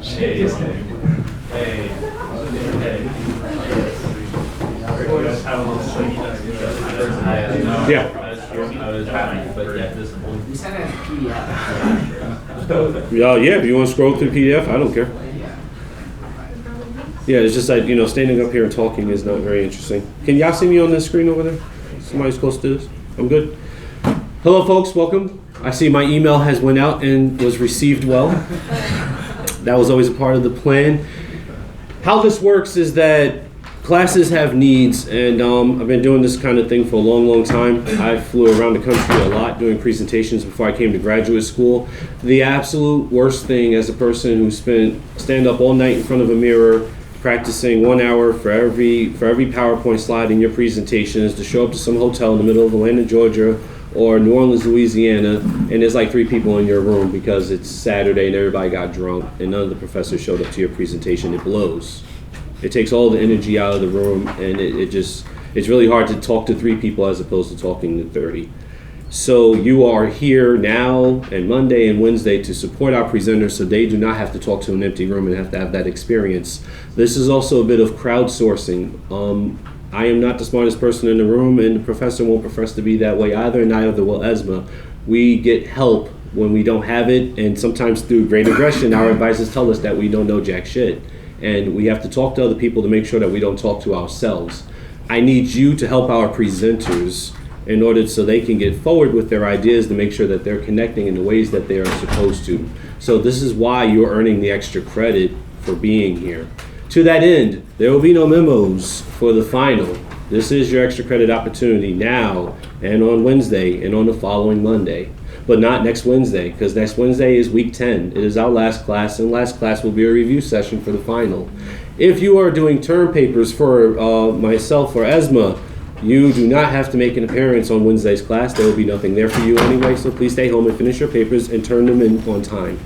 Hey. Yeah. We sent it as a PDF. Yeah, if you want to scroll through PDF, I don't care. Yeah, it's just like, standing up here and talking is not very interesting. Can y'all see me on the screen over there? Somebody's close to this? I'm good. Hello, folks. Welcome. I see my email has went out and was received well. That was always a part of the plan. How this works is that classes have needs, and I've been doing this kind of thing for a long, long time. I flew around the country a lot doing presentations before I came to graduate school. The absolute worst thing as a person who stand up all night in front of a mirror practicing 1 hour for every PowerPoint slide in your presentation is to show up to some hotel in the middle of Atlanta, Georgia, or New Orleans, Louisiana, and there's like 3 people in your room because it's Saturday and everybody got drunk and none of the professors showed up to your presentation. It blows. It takes all the energy out of the room, and it's really hard to talk to 3 people as opposed to talking to 30. So you are here now and Monday and Wednesday to support our presenters so they do not have to talk to an empty room and have to have that experience. This is also a bit of crowdsourcing. I am not the smartest person in the room, and the professor won't profess to be that way either, and neither will Esma. We get help when we don't have it, and sometimes through great aggression, our advisors tell us that we don't know jack shit. And we have to talk to other people to make sure that we don't talk to ourselves. I need you to help our presenters in order so they can get forward with their ideas to make sure that they're connecting in the ways that they are supposed to. So this is why you're earning the extra credit for being here. To that end, there will be no memos for the final. This is your extra credit opportunity now and on Wednesday and on the following Monday. But not next Wednesday, because next Wednesday is week 10. It is our last class, and last class will be a review session for the final. If you are doing term papers for myself or Esma, you do not have to make an appearance on Wednesday's class. There will be nothing there for you anyway, so please stay home and finish your papers and turn them in on time.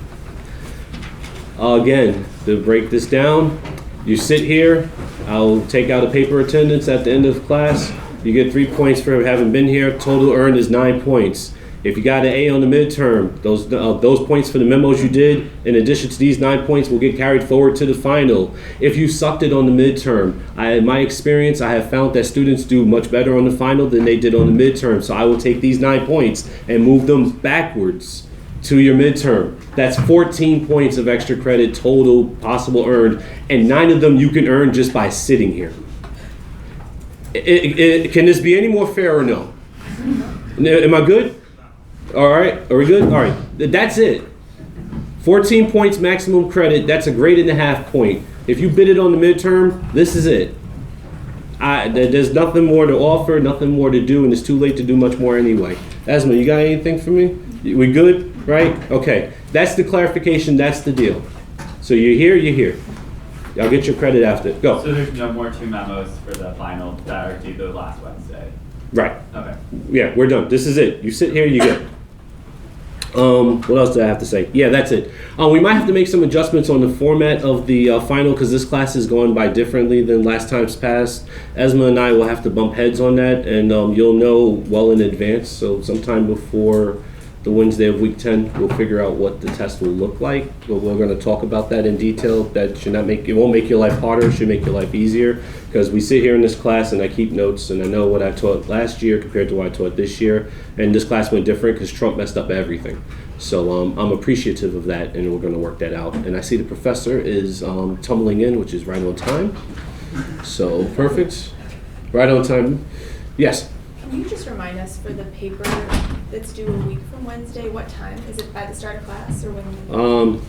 Again, to break this down, you sit here, I'll take out a paper attendance at the end of class. You get 3 points for having been here. Total earned is 9 points. If you got an A on the midterm, those points for the memos you did, in addition to these 9 points, will get carried forward to the final. If you sucked it on the midterm, in my experience, I have found that students do much better on the final than they did on the midterm. So I will take these 9 points and move them backwards to your midterm. That's 14 points of extra credit total possible earned, and 9 of them you can earn just by sitting here. Can this be any more fair or no? Am I good? All right, are we good? All right, that's it. 14 points maximum credit, that's a grade and a half point. If you bid it on the midterm, this is it. There's nothing more to offer, nothing more to do, and it's too late to do much more anyway. Esma, you got anything for me? We good, right? Okay, that's the clarification, that's the deal. So you're here, Y'all get your credit after. Go. So there's no more 2 memos for the final that are due the last Wednesday? Right. Okay. Yeah, we're done. This is it. You sit here, you get. What else do I have to say? Yeah, that's it. We might have to make some adjustments on the format of the final because this class is going by differently than last time's past. Esma and I will have to bump heads on that, and you'll know well in advance. So sometime before the Wednesday of week 10, we'll figure out what the test will look like. But we're going to talk about that in detail. That should not it won't make your life harder. It should make your life easier because we sit here in this class and I keep notes and I know what I taught last year compared to what I taught this year. And this class went different because Trump messed up everything. So I'm appreciative of that, and we're going to work that out. And I see the professor is tumbling in, which is right on time. So perfect. Right on time. Yes. Can you just remind us for the paper that's due a week from Wednesday, what time? Is it by the start of class or when?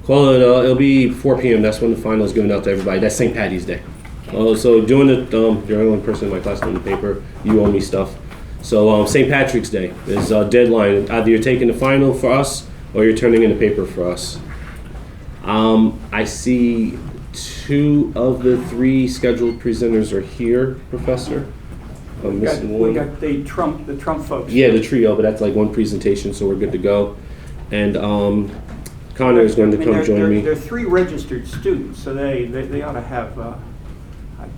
Call it, it'll be 4 p.m. That's when the final is given out to everybody. That's St. Patty's Day. Okay. So doing it, you're the only person in my class doing the paper. You owe me stuff. So St. Patrick's Day is a deadline. Either you're taking the final for us or you're turning in the paper for us. I see 2 of the 3 scheduled presenters are here, Professor. I'm missing one. We got the Trump folks. Yeah, the trio, but that's like one presentation, so we're good to go. And Connor is going to come join me. They're 3 registered students, so they ought to have,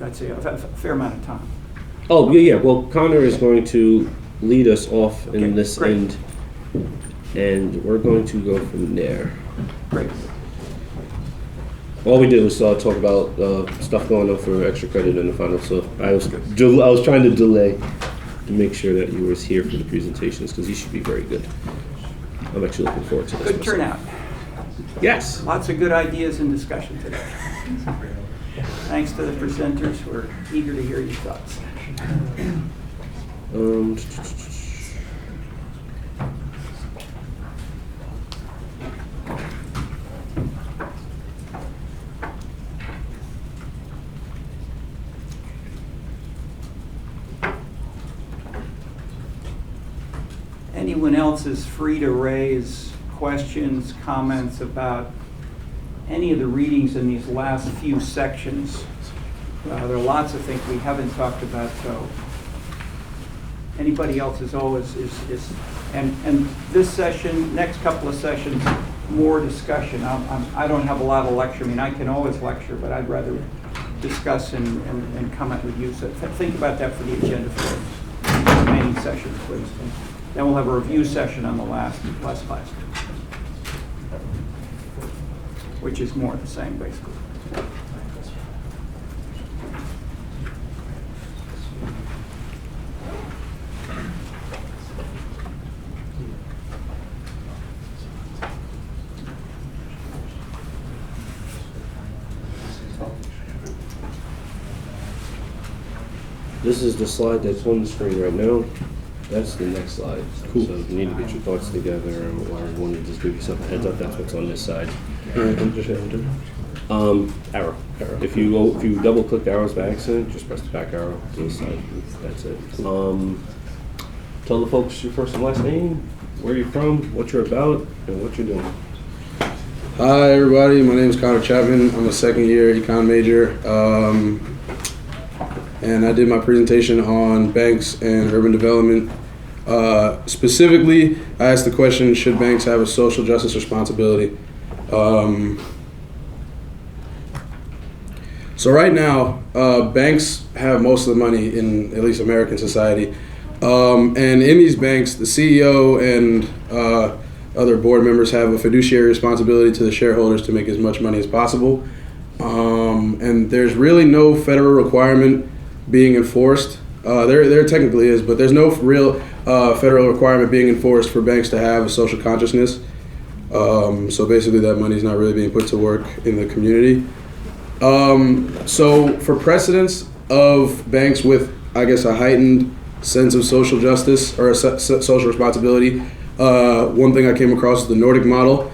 I'd say, a fair amount of time. Oh, yeah. Well, Connor is going to lead us off in this great. end, and we're going to go from there. Great. All we did was talk about stuff going on for extra credit in the final. So I was trying to delay to make sure that you were here for the presentations because these should be very good. I'm actually looking forward to this. Good turnout. Yes. Lots of good ideas and discussion today. Thanks to the presenters. We're eager to hear your thoughts. Anyone else is free to raise questions, comments about any of the readings in these last few sections. There are lots of things we haven't talked about, so anybody else is always and this session, next couple of sessions, more discussion. I don't have a lot of lecture. I mean, I can always lecture, but I'd rather discuss and comment with you. So think about that for the agenda for the remaining sessions, please. Then we'll have a review session on the last class, which is more of the same, basically. This is the slide that's on the screen right now. That's the next slide. Cool. So you need to get your thoughts together, or I want to just give you some heads up. That's what's on this side. Arrow. If you double click arrows by accident, just press the back arrow to the side. That's it. Tell the folks your first and last name, where you're from, what you're about, and what you're doing. Hi everybody, my name is Connor Chapman. I'm a second year econ major. And I did my presentation on banks and urban development. Specifically, I asked the question, should banks have a social justice responsibility? So right now, banks have most of the money in at least American society. And in these banks, the CEO and other board members have a fiduciary responsibility to the shareholders to make as much money as possible. And there's really no federal requirement being enforced. There technically is, but there's no real federal requirement being enforced for banks to have a social consciousness. So basically that money's not really being put to work in the community. So for precedents of banks with, I guess, a heightened sense of social justice or social responsibility, one thing I came across is the Nordic model.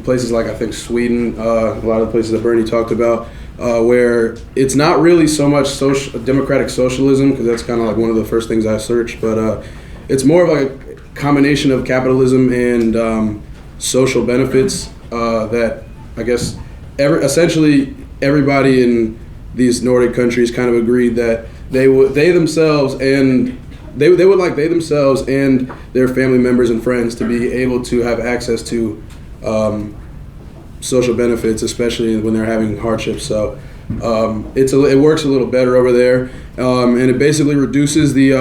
Places like, I think, Sweden, a lot of the places that Bernie talked about, where it's not really so much democratic socialism, because that's kind of like one of the first things I searched, but it's more of like a combination of capitalism and social benefits that I guess essentially everybody in these Nordic countries kind of agreed that they would themselves and their family members and friends to be able to have access to social benefits, especially when they're having hardships. So it works a little better over there, and it basically reduces the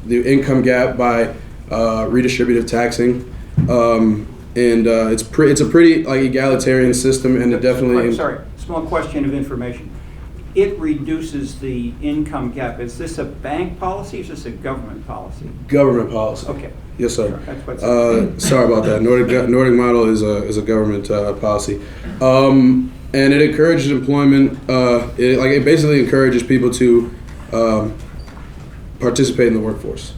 income gap by redistributive taxing, and it's a pretty like egalitarian system, and it definitely. Sorry, small question of information. It reduces the income gap. Is this a bank policy or is this a government policy? Government policy. Okay. Yes, sir. That's what's sorry about that. Nordic model is a government policy, and it encourages employment. It basically encourages people to participate in the workforce.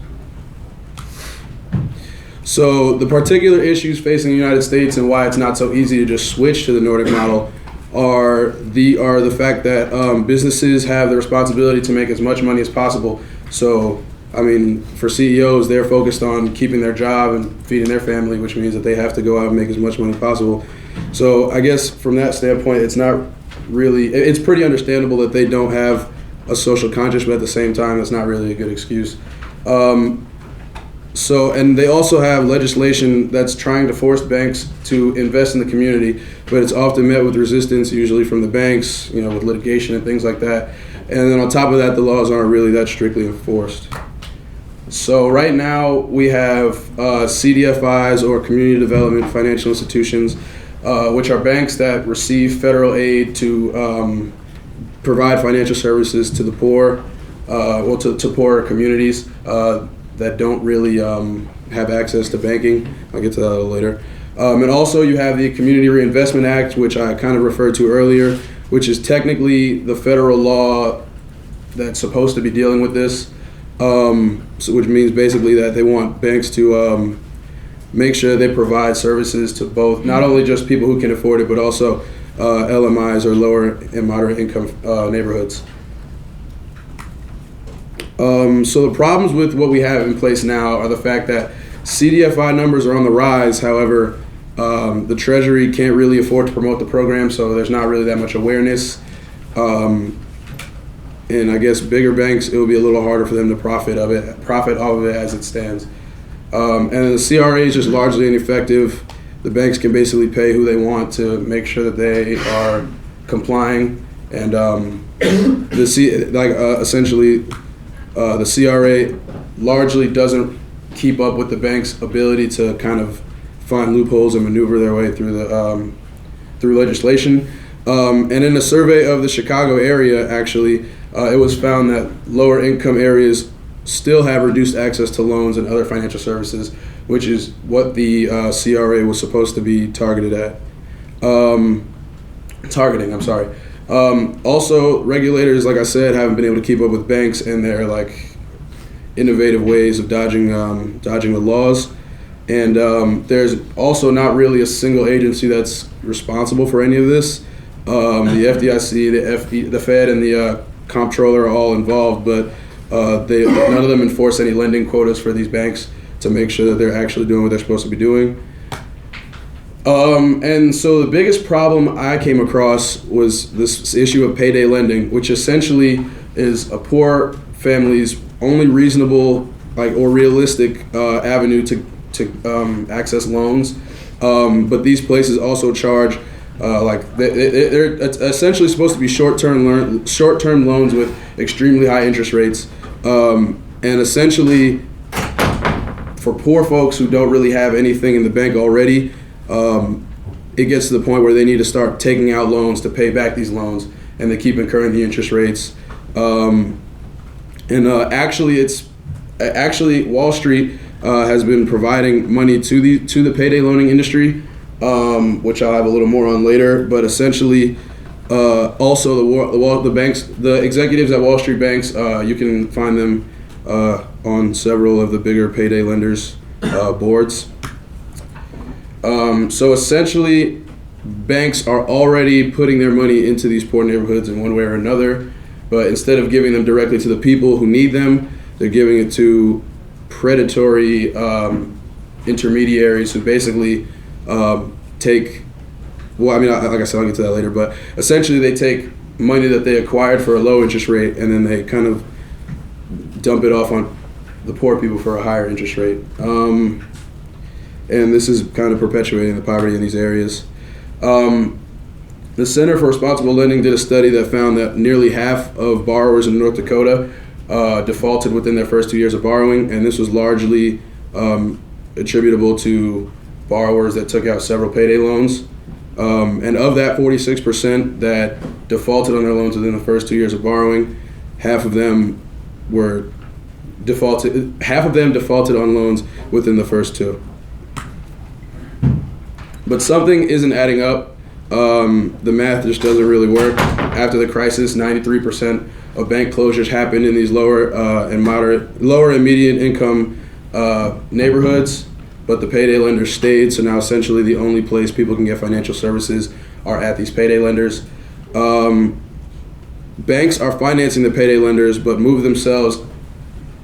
So the particular issues facing the United States and why it's not so easy to just switch to the Nordic model are the fact that businesses have the responsibility to make as much money as possible. So, I mean, for CEOs, they're focused on keeping their job and feeding their family, which means that they have to go out and make as much money as possible. So I guess from that standpoint, it's pretty understandable that they don't have a social conscience, but at the same time, that's not really a good excuse. And they also have legislation that's trying to force banks to invest in the community, but it's often met with resistance, usually from the banks, with litigation and things like that. And then on top of that, the laws aren't really that strictly enforced. So right now we have CDFIs, or community development financial institutions, which are banks that receive federal aid to provide financial services to the poor, to poorer communities that don't really have access to banking. I'll get to that a little later. And also you have the Community Reinvestment Act, which I kind of referred to earlier, which is technically the federal law that's supposed to be dealing with this. Which means basically that they want banks to make sure they provide services to both, not only just people who can afford it, but also LMIs or lower and moderate income neighborhoods. So the problems with what we have in place now are the fact that CDFI numbers are on the rise. However, the Treasury can't really afford to promote the program, so there's not really that much awareness. And I guess bigger banks, it would be a little harder for them to profit off of it as it stands. And the CRA is just largely ineffective. The banks can basically pay who they want to make sure that they are complying. And essentially, the CRA largely doesn't keep up with the bank's ability to kind of find loopholes and maneuver their way through the through legislation. And in a survey of the Chicago area, actually, it was found that lower income areas still have reduced access to loans and other financial services, which is what the CRA was supposed to be targeted at. Also, regulators, like I said, haven't been able to keep up with banks and their innovative ways of dodging the laws. And there's also not really a single agency that's responsible for any of this. The FDIC, the Fed, and the comptroller are all involved, but none of them enforce any lending quotas for these banks to make sure that they're actually doing what they're supposed to be doing. And so the biggest problem I came across was this issue of payday lending, which essentially is a poor family's only reasonable or realistic avenue to access loans. But these places also charge they're essentially supposed to be short-term loans with extremely high interest rates, and essentially for poor folks who don't really have anything in the bank already, it gets to the point where they need to start taking out loans to pay back these loans, and they keep incurring the interest rates. Actually, Wall Street has been providing money to the payday loaning industry, which I'll have a little more on later. But essentially, also the executives at Wall Street banks, you can find them on several of the bigger payday lenders' boards. So essentially, banks are already putting their money into these poor neighborhoods in one way or another, but instead of giving them directly to the people who need them, they're giving it to predatory intermediaries who basically like I said, I'll get to that later, but essentially they take money that they acquired for a low interest rate and then they kind of dump it off on the poor people for a higher interest rate. And this is kind of perpetuating the poverty in these areas. The Center for Responsible Lending did a study that found that nearly half of borrowers in North Dakota defaulted within their first 2 years of borrowing, and this was largely attributable to borrowers that took out several payday loans. And of that 46% that defaulted on their loans within the first 2 years of borrowing, half of them defaulted on loans within the first two. But something isn't adding up. The math just doesn't really work. After the crisis, 93% of bank closures happened in these lower and median income neighborhoods, but the payday lenders stayed. So now essentially the only place people can get financial services are at these payday lenders. Banks are financing the payday lenders, but move themselves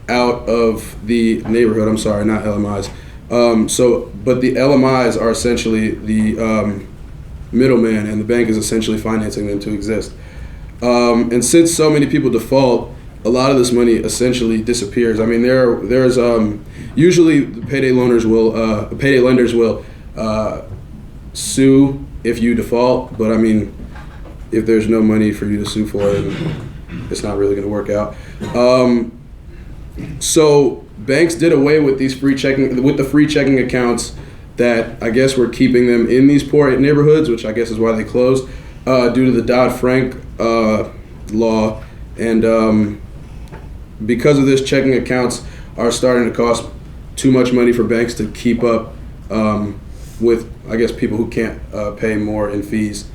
out of the neighborhood. I'm sorry, not LMIs. But the LMIs are essentially the middleman, and the bank is essentially financing them to exist. And since so many people default, a lot of this money essentially disappears. I mean, there's usually the payday lenders will sue if you default, but I mean, if there's no money for you to sue for, it's not really going to work out. So banks did away with the free checking accounts that I guess were keeping them in these poor neighborhoods, which I guess is why they closed, due to the Dodd-Frank law. And because of this, checking accounts are starting to cost too much money for banks to keep up with, I guess, people who can't pay more in fees.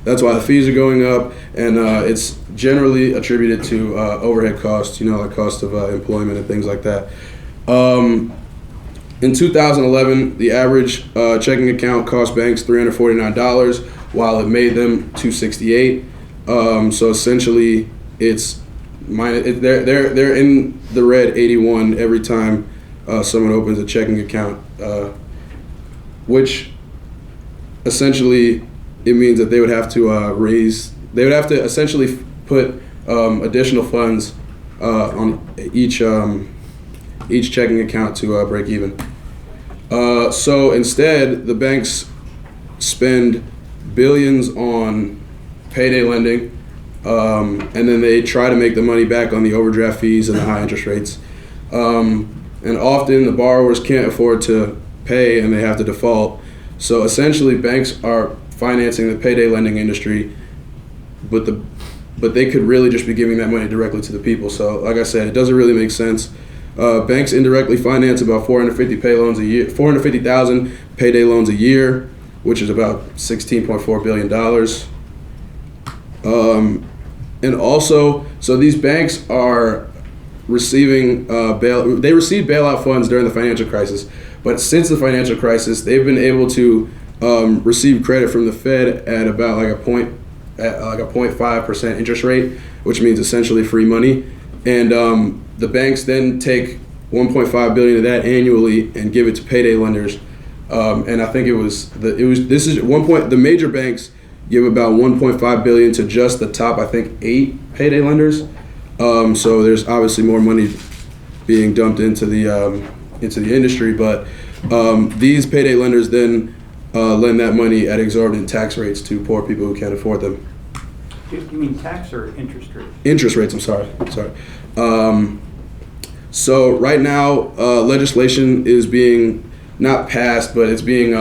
That's why the fees are going up, and it's generally attributed to overhead costs, like cost of employment and things like that. In 2011, the average checking account cost banks $349, while it made them $268. So essentially, they're in the red 81 every time someone opens a checking account, which essentially it means that they would have to essentially put additional funds on each checking account to break even. So instead, the banks spend billions on payday lending, and then they try to make the money back on the overdraft fees and the high interest rates. And often the borrowers can't afford to pay and they have to default. So essentially, banks are financing the payday lending industry, but they could really just be giving that money directly to the people. So like I said, it doesn't really make sense. Banks indirectly finance about 450,000 payday loans a year, which is about $16.4 billion. And also, so these banks are receiving they received bailout funds during the financial crisis, but since the financial crisis, they've been able to receive credit from the Fed at about like a 0.5% interest rate, which means essentially free money. And the banks then take $1.5 billion of that annually and give it to payday lenders. And I think the major banks give about $1.5 billion to just the top, I think, 8 payday lenders. So there's obviously more money being dumped into the industry, but these payday lenders then lend that money at exorbitant tax rates to poor people who can't afford them. You mean tax or interest rates? Interest rates, I'm sorry. So right now, legislation is being not passed, but it's being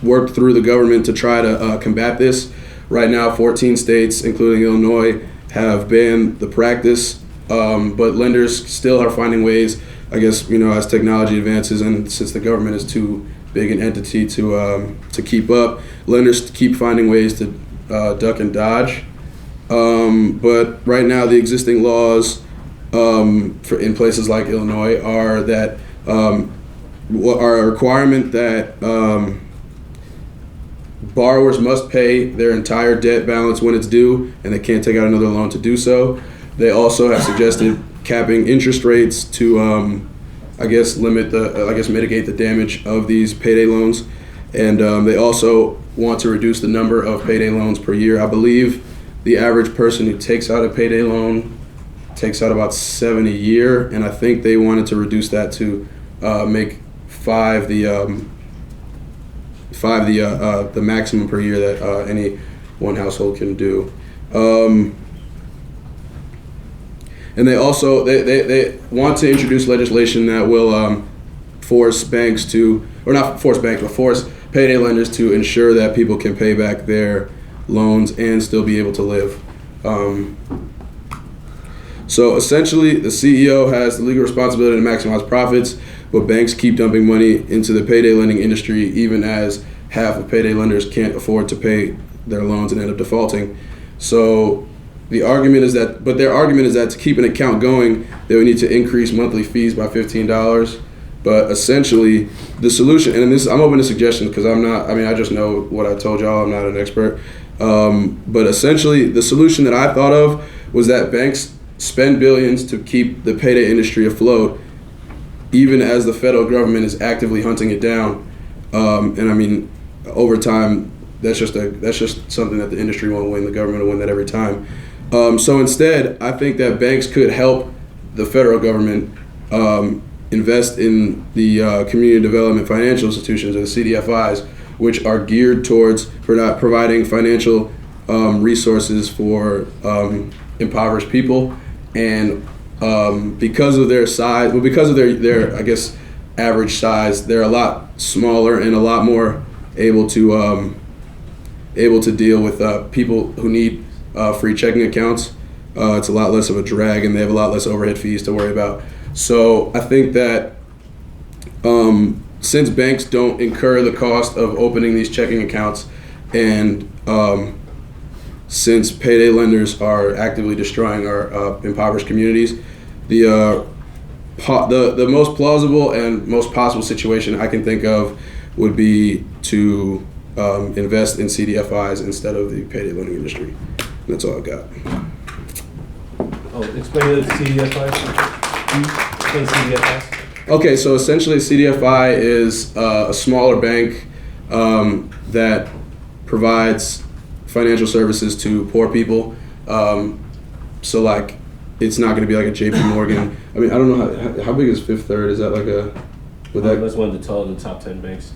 worked through the government to try to combat this. Right now, 14 states, including Illinois, have banned the practice, but lenders still are finding ways, I guess, as technology advances and since the government is too big an entity to keep up, lenders keep finding ways to duck and dodge. But right now, the existing laws in places like Illinois are that are a requirement that borrowers must pay their entire debt balance when it's due, and they can't take out another loan to do so. They also have suggested capping interest rates to, mitigate the damage of these payday loans. And they also want to reduce the number of payday loans per year. I believe the average person who takes out a payday loan takes out about 7 a year, and I think they wanted to reduce that to make 5 the maximum per year that any one household can do. And they also they want to introduce legislation that will force payday lenders to ensure that people can pay back their loans and still be able to live. So essentially, the CEO has the legal responsibility to maximize profits, but banks keep dumping money into the payday lending industry, even as half of payday lenders can't afford to pay their loans and end up defaulting. So their argument is that to keep an account going, they would need to increase monthly fees by $15. But essentially, the solution, and I'm open to suggestions because I just know what I told y'all, I'm not an expert. But essentially, the solution that I thought of was that banks spend billions to keep the payday industry afloat, even as the federal government is actively hunting it down. And over time, that's just something that the industry won't win. The government will win that every time. So instead, I think that banks could help the federal government invest in the community development financial institutions, or the CDFIs, which are geared towards providing financial resources for impoverished people. And because of their size, because of their average size. They're a lot smaller and a lot more able to deal with people who need free checking accounts. It's a lot less of a drag, and they have a lot less overhead fees to worry about. So I think that since banks don't incur the cost of opening these checking accounts, and since payday lenders are actively destroying our impoverished communities, the most plausible and most possible situation I can think of would be to invest in CDFIs instead of the payday lending industry. That's all I've got. Oh, explain the CDFI. Explain CDFI. Okay, so essentially CDFI is a smaller bank that provides financial services to poor people. So like, it's not going to be like a JP Morgan. I mean, I don't know how big is Fifth Third? Is that like a, would that? That's one of the top 10 banks.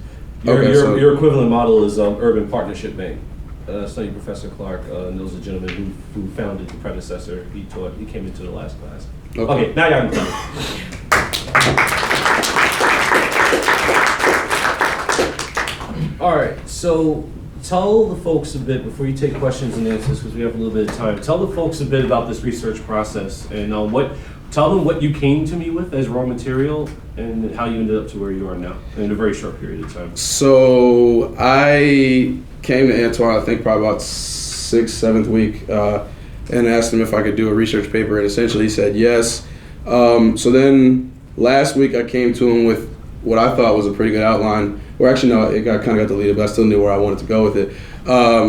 Okay, so- Your equivalent model is Urban Partnership Bank. Study Professor Clark knows a gentleman who founded the predecessor. He came into the last class. Okay, now y'all can All right, so tell the folks a bit, before you take questions and answers, because we have a little bit of time, tell the folks a bit about this research process and tell them what you came to me with as raw material and how you ended up to where you are now in a very short period of time. So I came to Antoine, I think probably about 6th, 7th week, and asked him if I could do a research paper, and essentially he said yes. So then last week I came to him with what I thought was a pretty good outline. Or actually, no, it kind of got deleted, but I still knew where I wanted to go with it.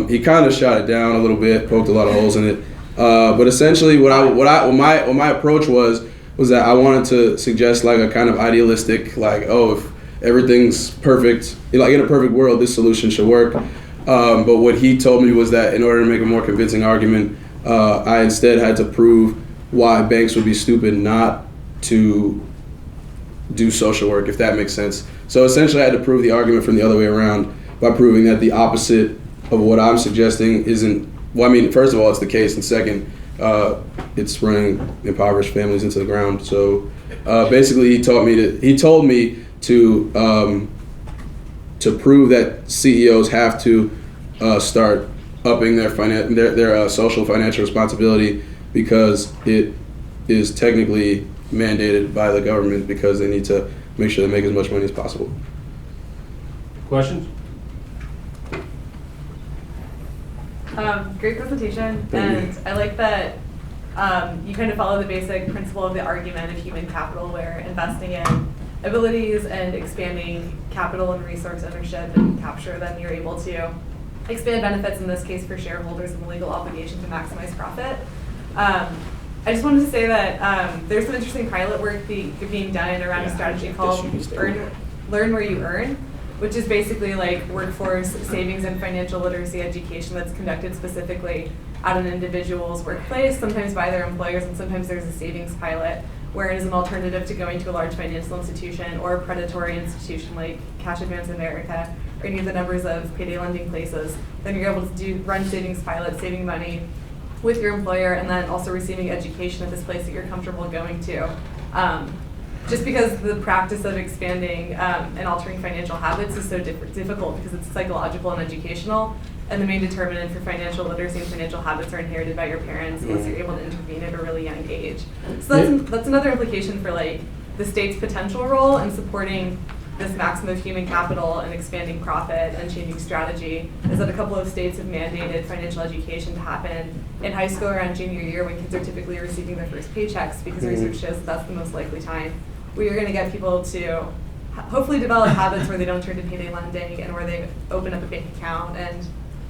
He kind of shot it down a little bit, poked a lot of holes in it. But essentially, what my approach was that I wanted to suggest like a kind of idealistic, like, oh, if everything's perfect, like in a perfect world, this solution should work. But what he told me was that in order to make a more convincing argument, I instead had to prove why banks would be stupid not to do social work, if that makes sense. So essentially I had to prove the argument from the other way around by proving that the opposite of what I'm suggesting isn't, well, I mean, first of all, it's the case, and second, it's running impoverished families into the ground. So basically he told me to prove that CEOs have to start upping their social financial responsibility because it is technically mandated by the government because they need to make sure they make as much money as possible. Questions? Great presentation, Thank you. and I like that you kind of follow the basic principle of the argument of human capital, where investing in abilities and expanding capital and resource ownership and capture, then you're able to expand benefits, in this case for shareholders, and the legal obligation to maximize profit. I just wanted to say that there's some interesting pilot work being done around a strategy called Learn Where You Earn, which is basically like workforce savings and financial literacy education that's conducted specifically at an individual's workplace, sometimes by their employers, and sometimes there's a savings pilot where it is an alternative to going to a large financial institution or a predatory institution like Cash Advance America or any of the numbers of payday lending places. Then you're able to run savings pilots, saving money with your employer, and then also receiving education at this place that you're comfortable going to. Just because the practice of expanding and altering financial habits is so difficult because it's psychological and educational, and the main determinant for financial literacy and financial habits are inherited by your parents unless you're able to intervene at a really young age. So that's another implication for like the state's potential role in supporting this maximum of human capital and expanding profit and changing strategy, is that a couple of states have mandated financial education to happen in high school around junior year when kids are typically receiving their first paychecks, because research shows that that's the most likely time where you're going to get people to hopefully develop habits where they don't turn to payday lending and where they open up a bank account and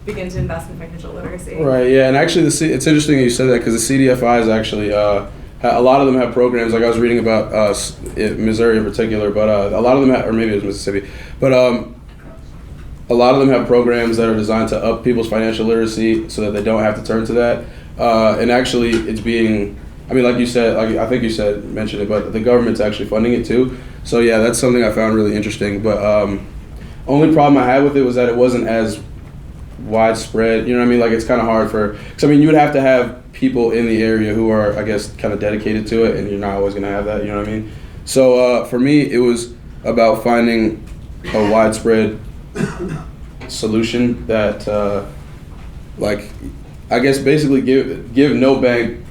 begin to invest in financial literacy. Right, yeah, and actually it's interesting that you said that because the CDFIs actually, a lot of them have programs, like I was reading about Missouri in particular, but a lot of them have, or maybe it was Mississippi, but a lot of them have programs that are designed to up people's financial literacy so that they don't have to turn to that. And actually it's being, I mean, like you said, like I think you mentioned it, but the government's actually funding it too. So yeah, that's something I found really interesting. But only problem I had with it was that it wasn't as widespread. You know what I mean? Like it's kind of hard because I mean, you would have to have people in the area who are, I guess, kind of dedicated to it, and you're not always going to have that. You know what I mean? So for me, it was about finding a widespread solution that, like, I guess basically give no bank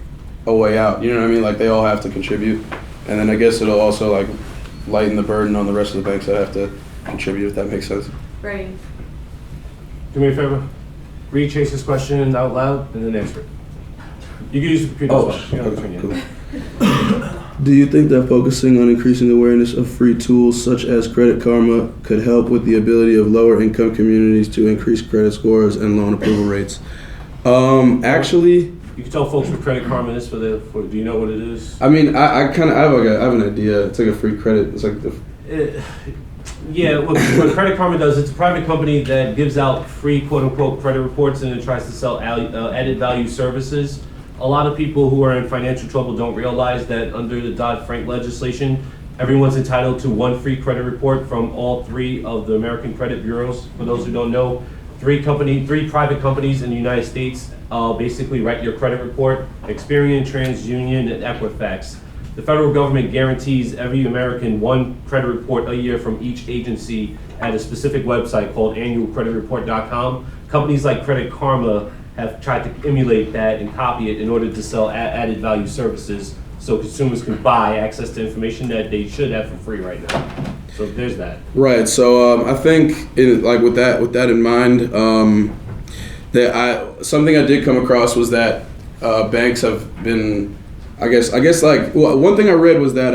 a way out. You know what I mean? Like, they all have to contribute, and then I guess it'll also like lighten the burden on the rest of the banks that have to contribute, if that makes sense. Right. Do me a favor. Read Chase's question out loud and then answer it. You can use the computer as well. You don't have to turn it in. Do you think that focusing on increasing awareness of free tools such as Credit Karma could help with the ability of lower income communities to increase credit scores and loan approval rates? Actually, You can tell folks what Credit Karma is do you know what it is? I mean, I have an idea. It's like a free credit. It's like Yeah, what Credit Karma does, it's a private company that gives out free quote-unquote credit reports and then tries to sell added value services. A lot of people who are in financial trouble don't realize that under the Dodd-Frank legislation, everyone's entitled to one free credit report from all 3 of the American credit bureaus. For those who don't know, 3 private companies in the United States basically write your credit report: Experian, TransUnion, and Equifax. The federal government guarantees every American one credit report a year from each agency at a specific website called annualcreditreport.com. Companies like Credit Karma have tried to emulate that and copy it in order to sell added value services so consumers can buy access to information that they should have for free right now. So there's that. right. So I think with that in mind, something I did come across was that banks have been, I guess one thing I read was that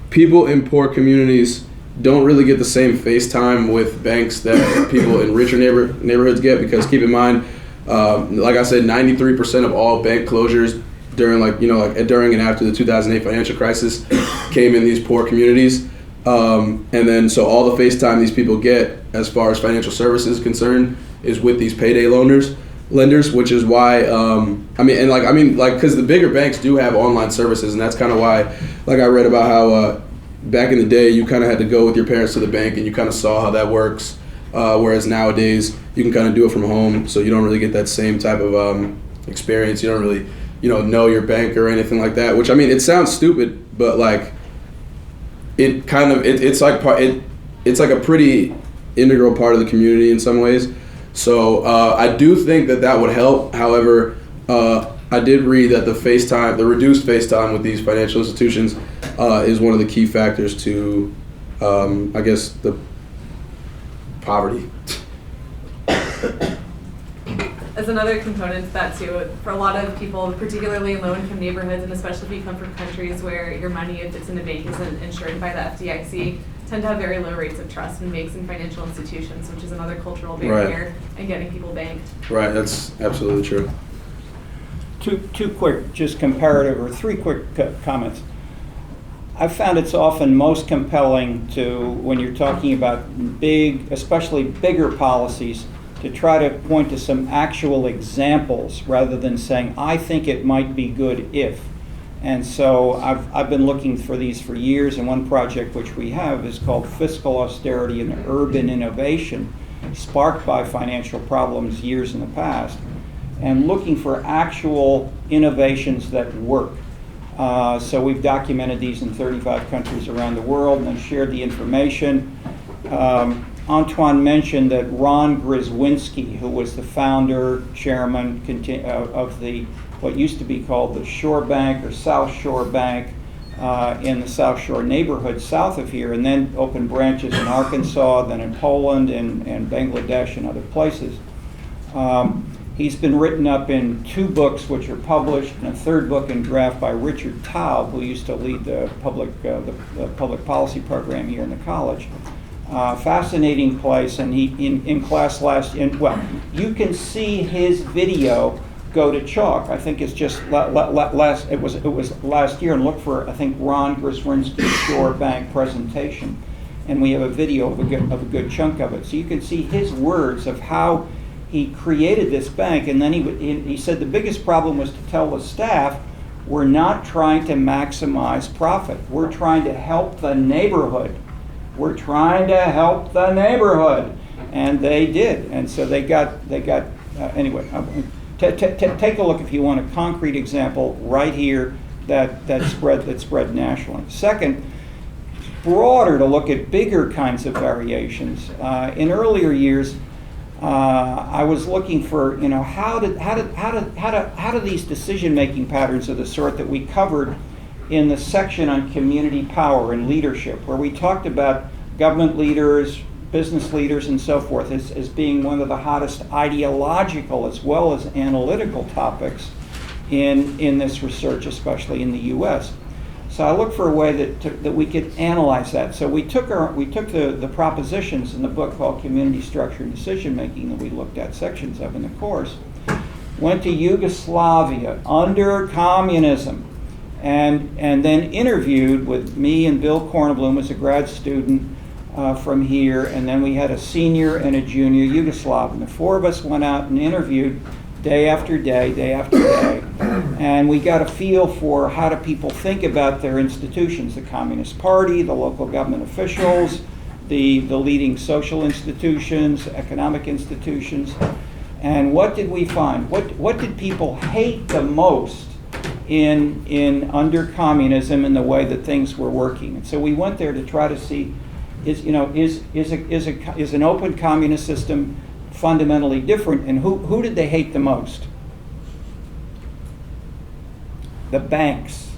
people in poor communities don't really get the same face time with banks that people in richer neighborhoods get, because keep in mind, like I said, 93% of all bank closures during during and after the 2008 financial crisis came in these poor communities. And then so all the face time these people get as far as financial services is concerned is with these payday lenders, which is why because the bigger banks do have online services, and that's kind of why, like, I read about how back in the day you kind of had to go with your parents to the bank and you kind of saw how that works, whereas nowadays you can kind of do it from home, so you don't really get that same type of experience. You don't really know your bank or anything like that, which, I mean, it sounds stupid, but like it's like a pretty integral part of the community in some ways. So I do think that would help. However, I did read that the reduced face time with these financial institutions is one of the key factors to, I guess, the poverty. As another component to that too, for a lot of people, particularly in low-income neighborhoods, and especially if you come from countries where your money, if it's in a bank, isn't insured by the FDIC, tend to have very low rates of trust in banks and financial institutions, which is another cultural barrier in getting people banked. Right, that's absolutely true. Two quick, just comparative, or 3 quick comments. I've found it's often most compelling when you're talking about especially bigger policies, to try to point to some actual examples rather than saying, I think it might be good if. And so I've been looking for these for years, and one project which we have is called Fiscal Austerity and Urban Innovation, sparked by financial problems years in the past, and looking for actual innovations that work. So we've documented these in 35 countries around the world and then shared the information. Antoine mentioned that Ron Grzywinski, who was the founder, chairman of what used to be called the Shore Bank or South Shore Bank in the South Shore neighborhood south of here, and then opened branches in Arkansas, then in Poland and Bangladesh and other places. He's been written up in 2 books which are published, and a 3rd book in draft by Richard Taub, who used to lead the public policy program here in the college. Fascinating place, and he in class you can see his video go to Chalk. I think it's just it was last year, and look for, I think, Ron Grzywinski's Shore Bank presentation, and we have a video of a good chunk of it, so you can see his words of how he created this bank. And then he said the biggest problem was to tell the staff, we're not trying to maximize profit, we're trying to help the neighborhood. We're trying to help the neighborhood, and they did, and so they got anyway. Take a look if you want a concrete example right here that spread nationally. Second, broader to look at bigger kinds of variations. In earlier years, I was looking for, how do these decision-making patterns of the sort that we covered in the section on community power and leadership, where we talked about government leaders, business leaders, and so forth as being one of the hottest ideological as well as analytical topics in this research, especially in the U.S. So I looked for a way that we could analyze that. So we took the propositions in the book called Community Structure and Decision Making that we looked at sections of in the course, went to Yugoslavia under communism, and then interviewed with me and Bill Kornblum as a grad student from here, and then we had a senior and a junior Yugoslav, and the four of us went out and interviewed day after day after day, and we got a feel for how do people think about their institutions, the Communist Party, the local government officials, the leading social institutions, economic institutions, and what did we find? What did people hate the most in under communism and the way that things were working? And so we went there to try to see, is an open communist system fundamentally different, and who did they hate the most? The banks.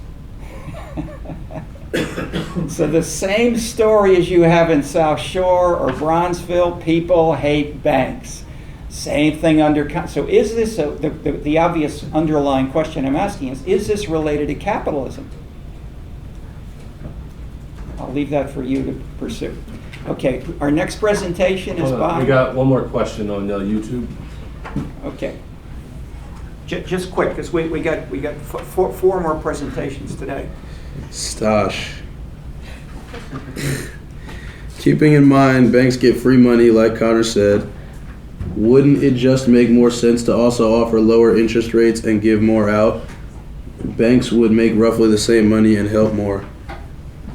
So the same story as you have in South Shore or Bronzeville, people hate banks. Same thing so is this, the obvious underlying question I'm asking is this related to capitalism? I'll leave that for you to pursue. Okay, our next presentation is by... We got one more question on YouTube. Okay. Just quick, because we got four more presentations today. Stosh. Keeping in mind banks get free money, like Connor said, wouldn't it just make more sense to also offer lower interest rates and give more out? Banks would make roughly the same money and help more.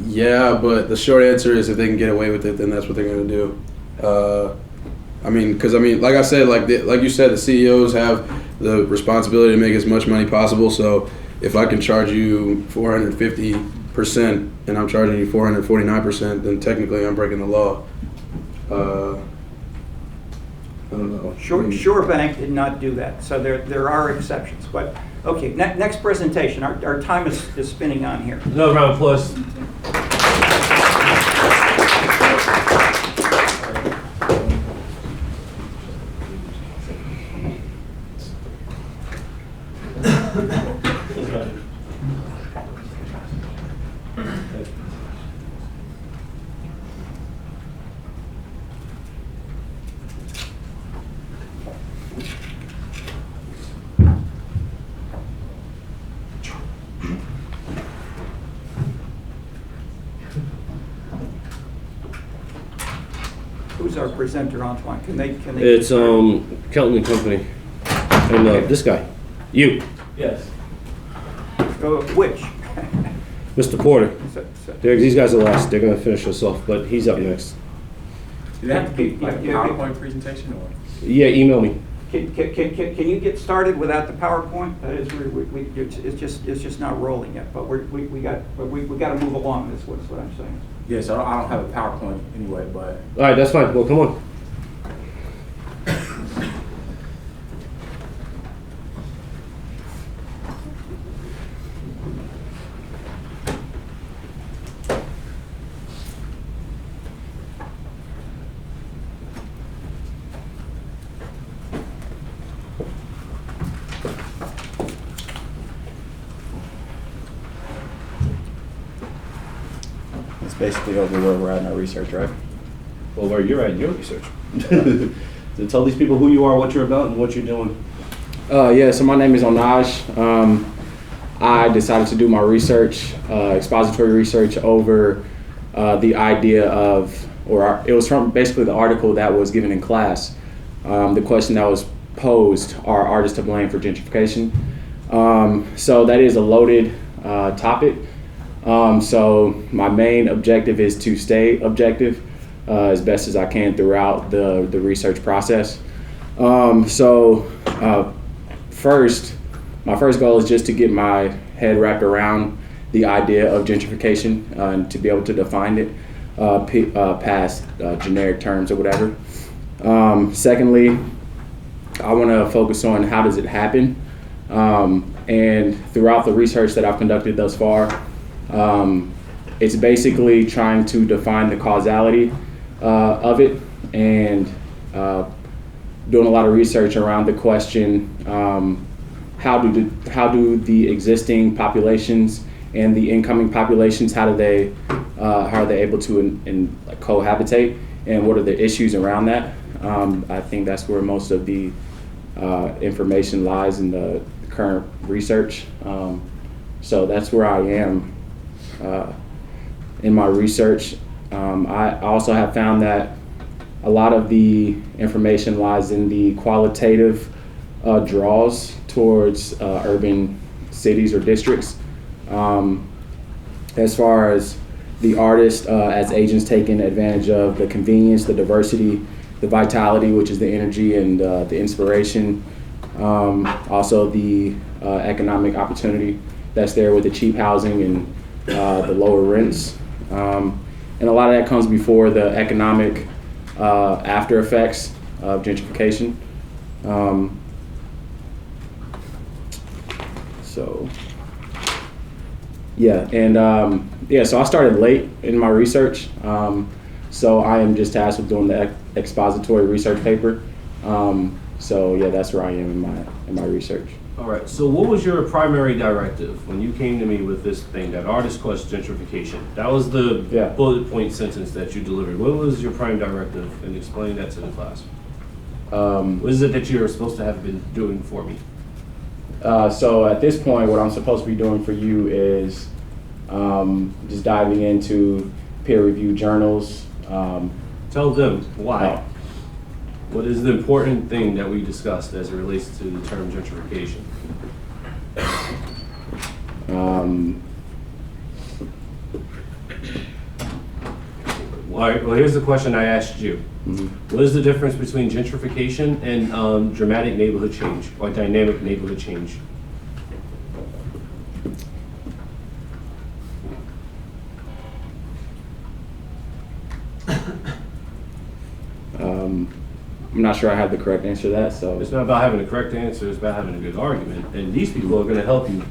Yeah, but the short answer is if they can get away with it, then that's what they're going to do. Like I said, like you said, the CEOs have the responsibility to make as much money possible. So if I can charge you 450% and I'm charging you 449%, then technically I'm breaking the law. I don't know. Shore Bank did not do that, so there are exceptions. But okay, next presentation. Our time is spinning on here. Another round of applause. Who's our presenter, Antoine? Can they? It's Kelton and Company, and this guy, you. Yes. Which? Mr. Porter. So- These guys are last. They're gonna finish us off, but he's up next. Do they have to be like a Yeah, PowerPoint presentation or? Yeah, email me. Can you get started without the PowerPoint? That is, it's just not rolling yet. But we got to move along. That's what I'm saying. Yes, I don't have a PowerPoint anyway, but All right, that's fine. Well, come on. It's basically over where we're at in our research, right? Well, where you're at in your research. So tell these people who you are, what you're about, and what you're doing. So my name is Onaj. I decided to do my research, expository research over the idea of, it was from basically the article that was given in class. The question that was posed, are artists to blame for gentrification? So that is a loaded topic. So my main objective is to stay objective as best as I can throughout the research process. My first goal is just to get my head wrapped around the idea of gentrification and to be able to define it. past generic terms or whatever. Secondly, I want to focus on how does it happen. And throughout the research that I've conducted thus far, it's basically trying to define the causality of it and doing a lot of research around the question, how do the existing populations and the incoming populations, how are they able to like cohabitate, and what are the issues around that? I think that's where most of the information lies in the current research. So that's where I am in my research. I also have found that a lot of the information lies in the qualitative draws towards urban cities or districts. As far as the artists as agents taking advantage of the convenience, the diversity, the vitality, which is the energy and the inspiration. Also the economic opportunity that's there with the cheap housing and the lower rents. And a lot of that comes before the economic after effects of gentrification. So I started late in my research. So I am just tasked with doing the expository research paper. That's where I am in my research. All right, so what was your primary directive when you came to me with this thing, that artist quest gentrification? That was the bullet point sentence that you delivered. What was your prime directive? And explain that to the class. What is it that you're supposed to have been doing for me? So at this point, what I'm supposed to be doing for you is just diving into peer-reviewed journals. Tell them why. What is the important thing that we discussed as it relates to the term gentrification? All right, well, here's the question I asked you. Mm-hmm. What is the difference between gentrification and dramatic neighborhood change, or dynamic neighborhood change? I'm not sure I have the correct answer to that, so. It's not about having a correct answer, it's about having a good argument. And these people are gonna help you.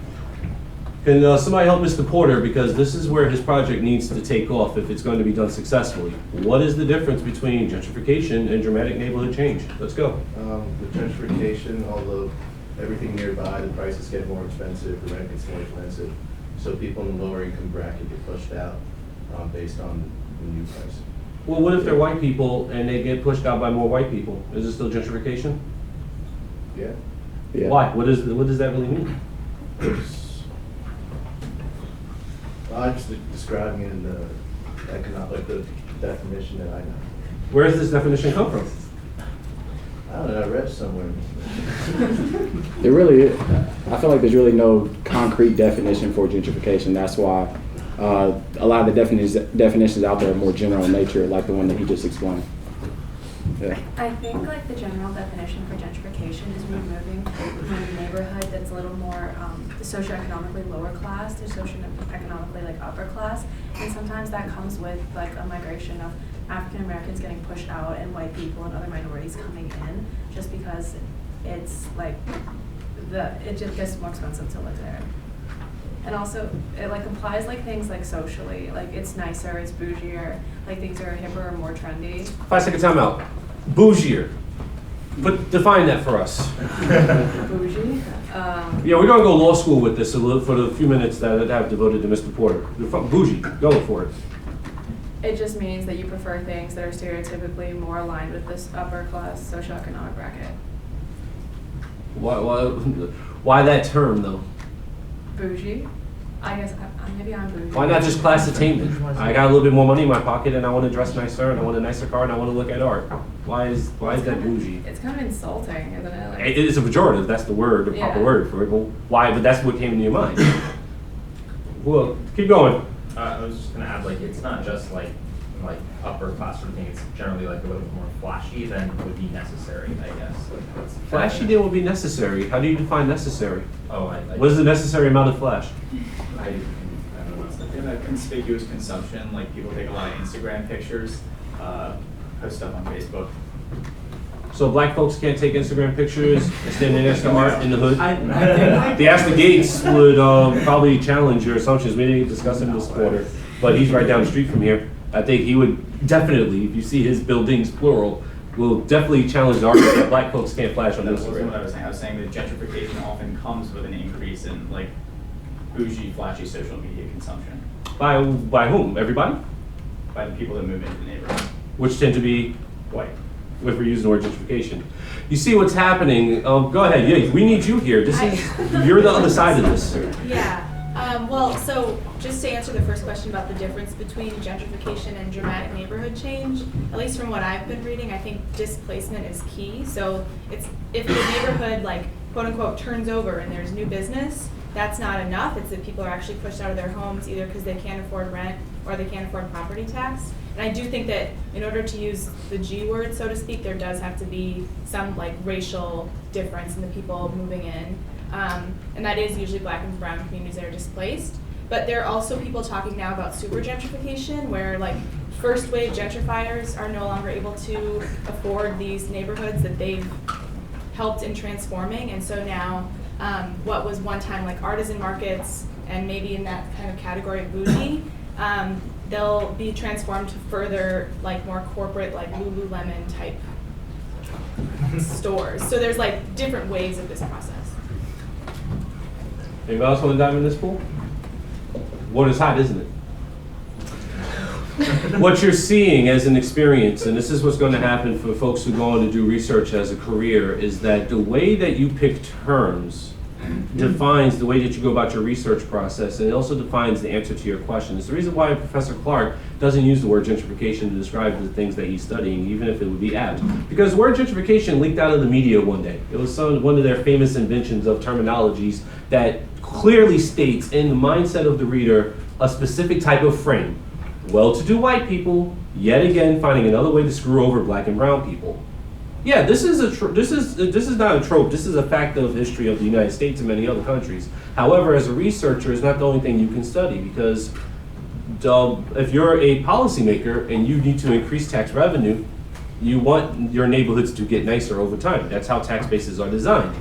Can somebody help Mr. Porter, because this is where his project needs to take off if it's going to be done successfully. What is the difference between gentrification and dramatic neighborhood change? Let's go. With gentrification, although everything nearby, the prices get more expensive, the rent gets more expensive. So people in the lower income bracket get pushed out based on the new price. Well, what if they're white people and they get pushed out by more white people? Is it still gentrification? Yeah. Why? What does that really mean? I'm just describing it in the the definition that I know. Where does this definition come from? I don't know, I read it somewhere. There really is. I feel like there's really no concrete definition for gentrification. That's why a lot of the definitions out there are more general in nature, like the one that he just explained. Yeah. I think like the general definition for gentrification is removing from a neighborhood that's a little more socioeconomically lower class to socioeconomically like upper class, and sometimes that comes with like a migration of African Americans getting pushed out and white people and other minorities coming in, just because it's like it just gets more expensive to live there. And also, it like implies like things like socially, like it's nicer, it's bougier, like things are hipper or more trendy. 5-second timeout. Bougier. But define that for us. Bougie. Yeah, we're gonna go law school with this for the few minutes that I have devoted to Mr. Porter. Bougie, go for it. It just means that you prefer things that are stereotypically more aligned with this upper class socioeconomic bracket. Why that term though? Bougie. I guess maybe I'm bougie. Why not just class attainment? I got a little bit more money in my pocket and I want to dress nicer and I want a nicer car and I want to look at art. Why is that bougie? It's kind of insulting, isn't it? Like, It is a pejorative, that's the word, the proper word for it. Well, why? But that's what came into your mind. Well, keep going. I was just gonna add, like, it's not just like upper class sort of thing. It's generally like a little bit more flashy than would be necessary, I guess. Like, that's Flashy then would be necessary. How do you define necessary? Oh, What is the necessary amount of flash? I don't know. conspicuous consumption, like people take a lot of Instagram pictures, post stuff on Facebook. So black folks can't take Instagram pictures and stand next to art in the hood? I think The Ashley Gates would probably challenge your assumptions. We didn't discuss him this quarter, but he's right down the street from here. I think he would definitely, if you see his buildings, plural, will definitely challenge the argument that black folks can't flash on that wasn't what Instagram. I was saying. I was saying that gentrification often comes with an increase in like bougie, flashy social media consumption By whom? Everybody? by the people that move into the neighborhood. Which tend to be White. if we're using the word gentrification. You see what's happening. Go ahead. Yeah, we need you here. You're the other side of this. Yeah, well, so just to answer the first question about the difference between gentrification and dramatic neighborhood change, at least from what I've been reading, I think displacement is key. So it's, if the neighborhood, like, quote unquote, turns over and there's new business, that's not enough. It's that people are actually pushed out of their homes either because they can't afford rent or they can't afford property tax. And I do think that in order to use the G word, so to speak, there does have to be some like racial difference in the people moving in. And that is usually black and brown communities that are displaced. But there are also people talking now about super gentrification, where like first wave gentrifiers are no longer able to afford these neighborhoods that they've helped in transforming. And so now what was one time like artisan markets and maybe in that kind of category of bougie, they'll be transformed to further like more corporate like Lululemon type stores. So there's like different waves of this process. Anybody else want to dive in this pool? Water's hot, isn't it? What you're seeing as an experience, and this is what's going to happen for folks who go on to do research as a career, is that the way that you pick terms defines the way that you go about your research process, and it also defines the answer to your question. It's the reason why Professor Clark doesn't use the word gentrification to describe the things that he's studying, even if it would be apt. Because the word gentrification leaked out of the media one day. It was one of their famous inventions of terminologies that clearly states in the mindset of the reader a specific type of frame. Well-to-do white people, yet again finding another way to screw over black and brown people. Yeah, this is this is not a trope. This is a fact of history of the United States and many other countries. However, as a researcher, it's not the only thing you can study, because if you're a policymaker and you need to increase tax revenue, you want your neighborhoods to get nicer over time. That's how tax bases are designed.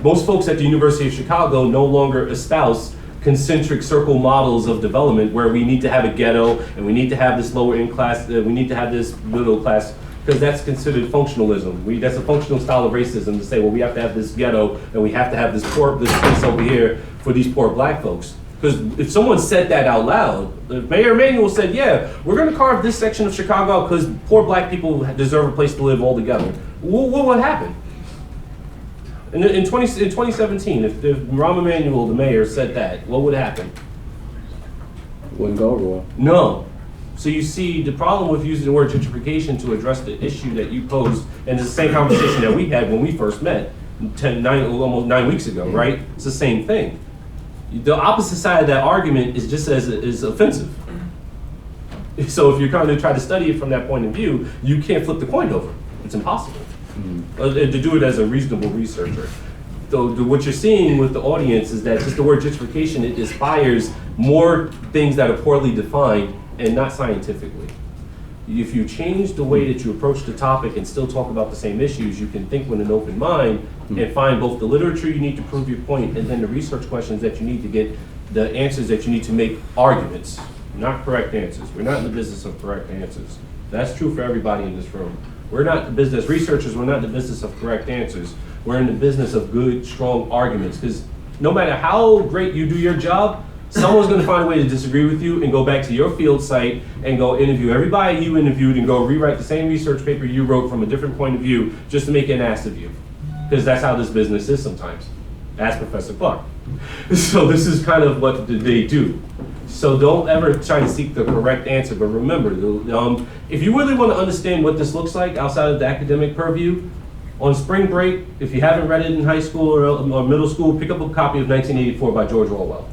Most folks at the University of Chicago no longer espouse concentric circle models of development where we need to have a ghetto and we need to have this lower end class, we need to have this middle class, because that's considered functionalism. That's a functional style of racism to say, well, we have to have this ghetto and we have to have this place over here for these poor black folks. Because if someone said that out loud, if Mayor Emanuel said, yeah, we're going to carve this section of Chicago out because poor black people deserve a place to live altogether, what would happen? In 2017, if Rahm Emanuel, the mayor, said that, what would happen? Wouldn't go over well. No. So you see, the problem with using the word gentrification to address the issue that you posed, and it's the same conversation that we had when we first met almost 9 weeks ago, right? It's the same thing. The opposite side of that argument is just as offensive. So if you're going to try to study it from that point of view, you can't flip the coin over. It's impossible. To do it as a reasonable researcher. So what you're seeing with the audience is that just the word gentrification, it inspires more things that are poorly defined and not scientifically. If you change the way that you approach the topic and still talk about the same issues, you can think with an open mind and find both the literature you need to prove your point and then the research questions that you need to get the answers that you need to make arguments, not correct answers. We're not in the business of correct answers. That's true for everybody in this room. We're not the business, researchers, we're not in the business of correct answers. We're in the business of good, strong arguments, because no matter how great you do your job, someone's going to find a way to disagree with you and go back to your field site and go interview everybody you interviewed and go rewrite the same research paper you wrote from a different point of view just to make an ass of you. Because that's how this business is sometimes. Ask Professor Clark. So this is kind of what they do. So don't ever try to seek the correct answer, but remember, if you really want to understand what this looks like outside of the academic purview, on spring break, if you haven't read it in high school or middle school, pick up a copy of 1984 by George Orwell.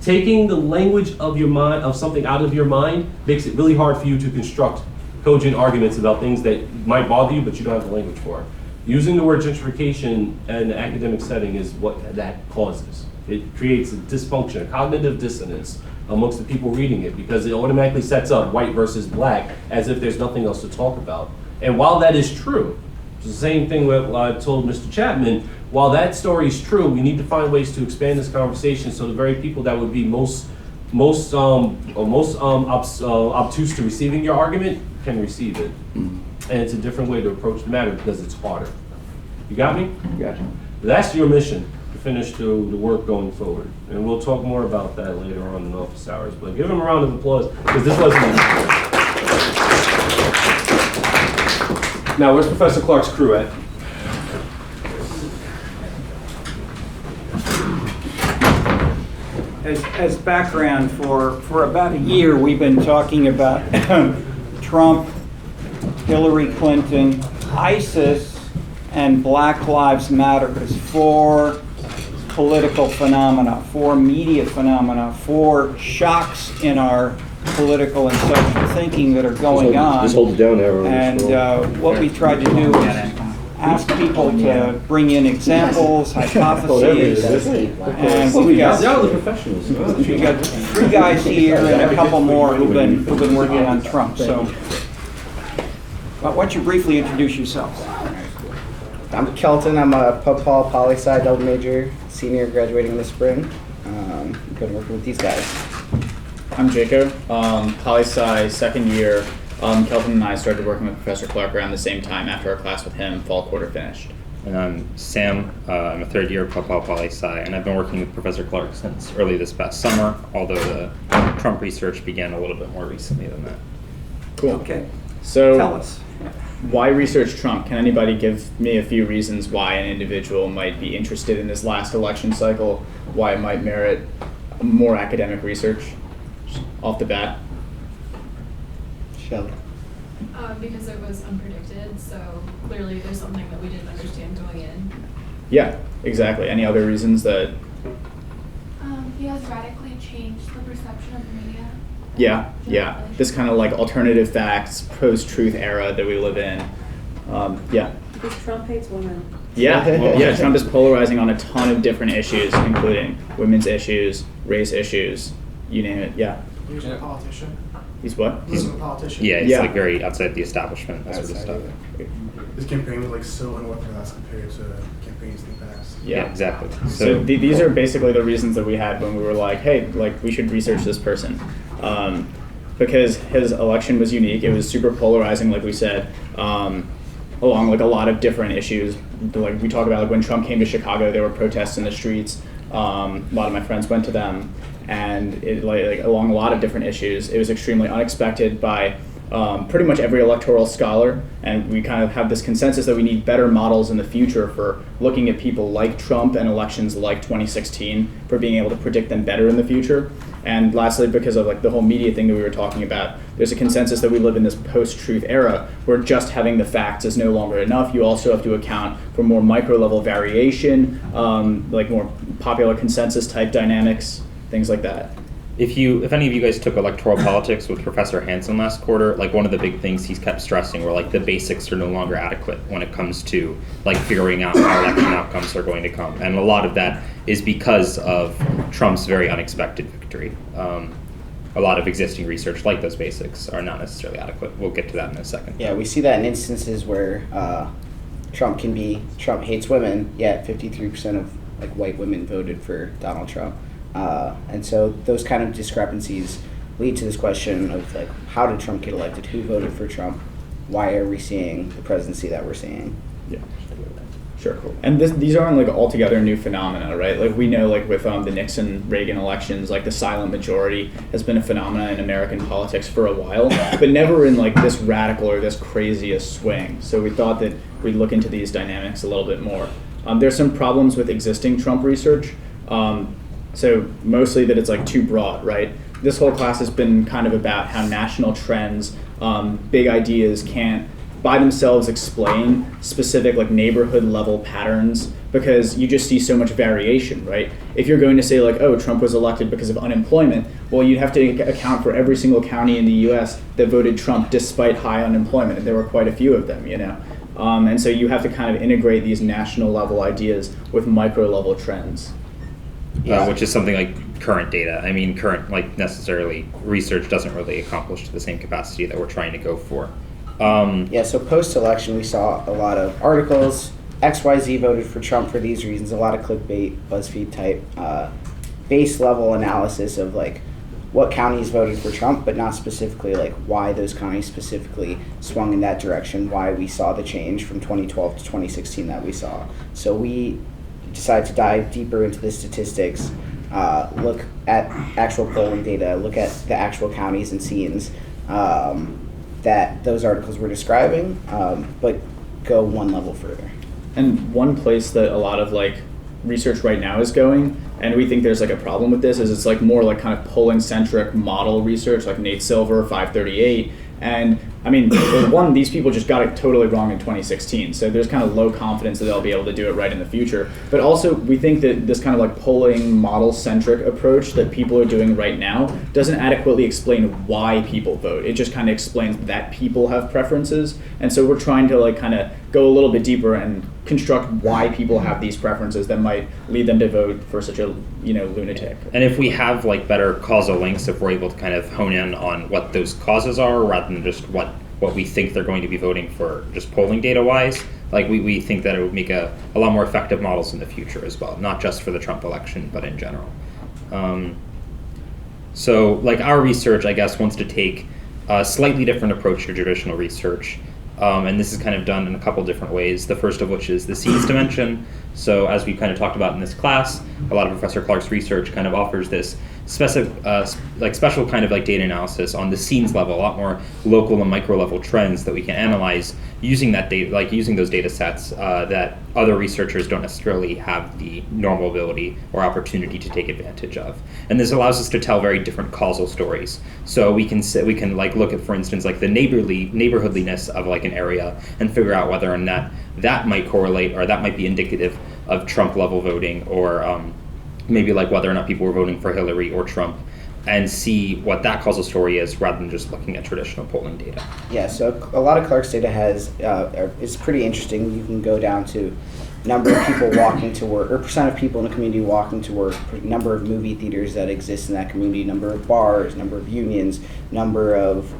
Taking the language of your mind, of something out of your mind, makes it really hard for you to construct cogent arguments about things that might bother you, but you don't have the language for. Using the word gentrification in an academic setting is what that causes. It creates a dysfunction, a cognitive dissonance amongst the people reading it, because it automatically sets up white versus black as if there's nothing else to talk about. And while that is true, it's the same thing that I told Mr. Chapman, while that story is true, we need to find ways to expand this conversation so the very people that would be most obtuse to receiving your argument can receive it. And it's a different way to approach the matter because it's harder. You got me? Gotcha. That's your mission, to finish the work going forward. And we'll talk more about that later on in office hours. But give him a round of applause, because this wasn't easy. Now, where's Professor Clark's crew at? As background, for about a year, we've been talking about Trump, Hillary Clinton, ISIS, and Black Lives Matter as 4 political phenomena, 4 media phenomena, 4 shocks in our political and social thinking that are going on. Just hold it down there. And what we tried to do is ask people to bring in examples, hypotheses, and we got 3 guys here and a couple more who've been working on Trump. So, why don't you briefly introduce yourselves? I'm Kelton. I'm a Pub-Pol Poli-Sci double major, senior, graduating this spring. Been working with these guys. I'm Jacob, Poli-Sci second year. Kelton and I started working with Professor Clark around the same time after our class with him, fall quarter finished. And I'm Sam. I'm a third year Pub-Pol Poli-Sci, and I've been working with Professor Clark since early this past summer, although the Trump research began a little bit more recently than that. Cool. Okay. So, tell us. Why research Trump? Can anybody give me a few reasons why an individual might be interested in this last election cycle, why it might merit more academic research off the bat? Shelley. Because it was unpredicted, so clearly there's something that we didn't understand going in. Yeah, exactly. Any other reasons that? He has radically changed the perception of the media. Yeah. This kind of like alternative facts, post-truth era that we live in. Yeah. Because Trump hates women. Yeah, Trump is polarizing on a ton of different issues, including women's issues, race issues, you name it. Yeah. He's a politician. He's what? He's a politician. Yeah, he's like very outside the establishment, that sort of stuff. His campaign was like so unorthodox compared to campaigns in the past. Yeah, exactly. So these are basically the reasons that we had when we were like, hey, like we should research this person. Because his election was unique. It was super polarizing, like we said, along like a lot of different issues. Like we talk about like when Trump came to Chicago, there were protests in the streets. A lot of my friends went to them. And it, like along a lot of different issues, it was extremely unexpected by pretty much every electoral scholar, and we kind of have this consensus that we need better models in the future for looking at people like Trump and elections like 2016 for being able to predict them better in the future. And lastly, because of like the whole media thing that we were talking about, there's a consensus that we live in this post-truth era where just having the facts is no longer enough. You also have to account for more micro-level variation, like more popular consensus type dynamics, things like that. If any of you guys took electoral politics with Professor Hansen last quarter, like one of the big things he's kept stressing were like the basics are no longer adequate when it comes to like figuring out how election outcomes are going to come. And a lot of that is because of Trump's very unexpected victory. A lot of existing research like those basics are not necessarily adequate. We'll get to that in a second. Yeah, we see that in instances where Trump hates women, yet 53% of like white women voted for Donald Trump. And so those kind of discrepancies lead to this question of like, how did Trump get elected? Who voted for Trump? Why are we seeing the presidency that we're seeing? Yeah, sure. And these aren't like altogether new phenomena, right? Like we know, like with the Nixon-Reagan elections, like the silent majority has been a phenomena in American politics for a while, but never in like this radical or this crazy a swing. So we thought that we'd look into these dynamics a little bit more. There's some problems with existing Trump research. So mostly that it's like too broad, right? This whole class has been kind of about how national trends, big ideas can't by themselves explain specific like neighborhood level patterns because you just see so much variation, right? If you're going to say like, oh, Trump was elected because of unemployment, well, you'd have to account for every single county in the US that voted Trump despite high unemployment. And there were quite a few of them, you know? And so you have to kind of integrate these national level ideas with micro level trends. Yeah. which is something like current data. I mean, current, like, necessarily research doesn't really accomplish to the same capacity that we're trying to go for. Yeah, so post-election, we saw a lot of articles. XYZ voted for Trump for these reasons. A lot of clickbait, BuzzFeed type, base level analysis of like what counties voted for Trump, but not specifically like why those counties specifically swung in that direction. Why we saw the change from 2012 to 2016 that we saw. So we decided to dive deeper into the statistics, look at actual polling data, look at the actual counties and scenes that those articles were describing, but go one level further. And one place that a lot of like research right now is going, and we think there's like a problem with this, is it's like more like kind of polling centric model research, like Nate Silver, 538. And I mean, for one, these people just got it totally wrong in 2016. So there's kind of low confidence that they'll be able to do it right in the future. But also, we think that this kind of like polling model-centric approach that people are doing right now doesn't adequately explain why people vote. It just kind of explains that people have preferences. And so we're trying to like kind of go a little bit deeper and construct why people have these preferences that might lead them to vote for such a, lunatic. And if we have like better causal links, if we're able to kind of hone in on what those causes are rather than just what we think they're going to be voting for, just polling data wise, like we think that it would make a lot more effective models in the future as well, not just for the Trump election, but in general. So like our research, I guess, wants to take a slightly different approach to traditional research. And this is kind of done in a couple different ways. The first of which is the scenes dimension. So as we kind of talked about in this class, a lot of Professor Clark's research kind of offers this special kind of like data analysis on the scenes level, a lot more local and micro level trends that we can analyze using that data, like using those data sets that other researchers don't necessarily have the normal ability or opportunity to take advantage of. And this allows us to tell very different causal stories. So we can like look at, for instance, like the neighborhoodliness of like an area and figure out whether or not that might correlate or that might be indicative of Trump level voting, or maybe like whether or not people were voting for Hillary or Trump, and see what that causal story is rather than just looking at traditional polling data. Yeah, so a lot of Clark's data is pretty interesting. You can go down to number of people walking to work, or percent of people in a community walking to work, number of movie theaters that exist in that community, number of bars, number of unions, number of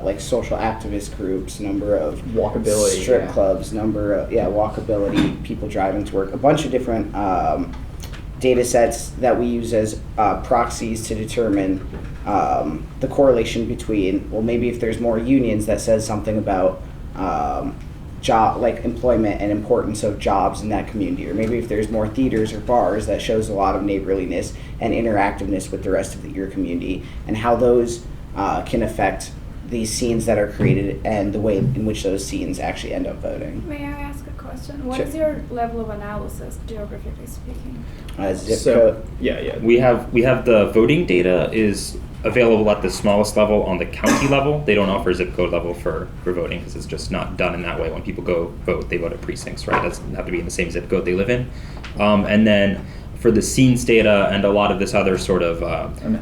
like social activist groups, number of walkability, strip clubs, number of walkability, people driving to work, a bunch of different data sets that we use as proxies to determine the correlation between, well, maybe if there's more unions, that says something about job, like employment and importance of jobs in that community, or maybe if there's more theaters or bars, that shows a lot of neighborliness and interactiveness with the rest of your community, and how those can affect these scenes that are created and the way in which those scenes actually end up voting. May I ask a question? What Sure. is your level of analysis, geographically speaking? We have the voting data is available at the smallest level on the county level. They don't offer zip code level for voting because it's just not done in that way. When people go vote, they vote at precincts, right? It doesn't have to be in the same zip code they live in. And then for the scenes data and a lot of this other sort of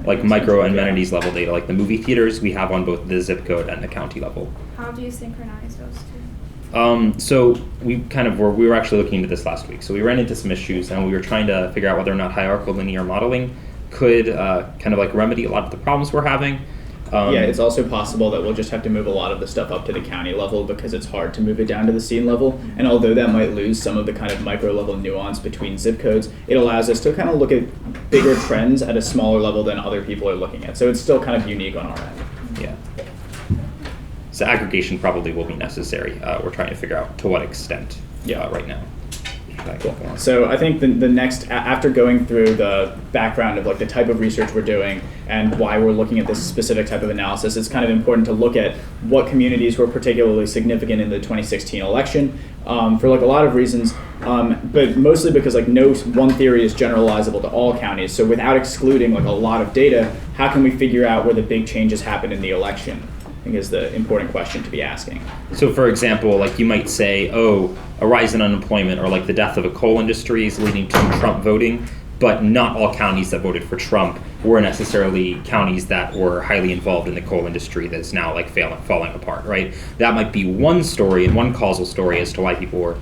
like micro amenities level data, like the movie theaters, we have on both the zip code and the county level. How do you synchronize those two? So we were actually looking into this last week. So we ran into some issues and we were trying to figure out whether or not hierarchical linear modeling could kind of like remedy a lot of the problems we're having. It's also possible that we'll just have to move a lot of the stuff up to the county level because it's hard to move it down to the scene level. And although that might lose some of the kind of micro level nuance between zip codes, it allows us to kind of look at bigger trends at a smaller level than other people are looking at. So it's still kind of unique on our end. Yeah. So aggregation probably will be necessary. We're trying to figure out to what extent right now. Cool. So I think the next, after going through the background of like the type of research we're doing and why we're looking at this specific type of analysis, it's kind of important to look at what communities were particularly significant in the 2016 election for like a lot of reasons, but mostly because like no one theory is generalizable to all counties. So without excluding like a lot of data, how can we figure out where the big changes happened in the election? I think is the important question to be asking. So for example, like you might say, oh, a rise in unemployment or like the death of a coal industry is leading to Trump voting, but not all counties that voted for Trump were necessarily counties that were highly involved in the coal industry that is now like falling apart, right? That might be one story and one causal story as to why people were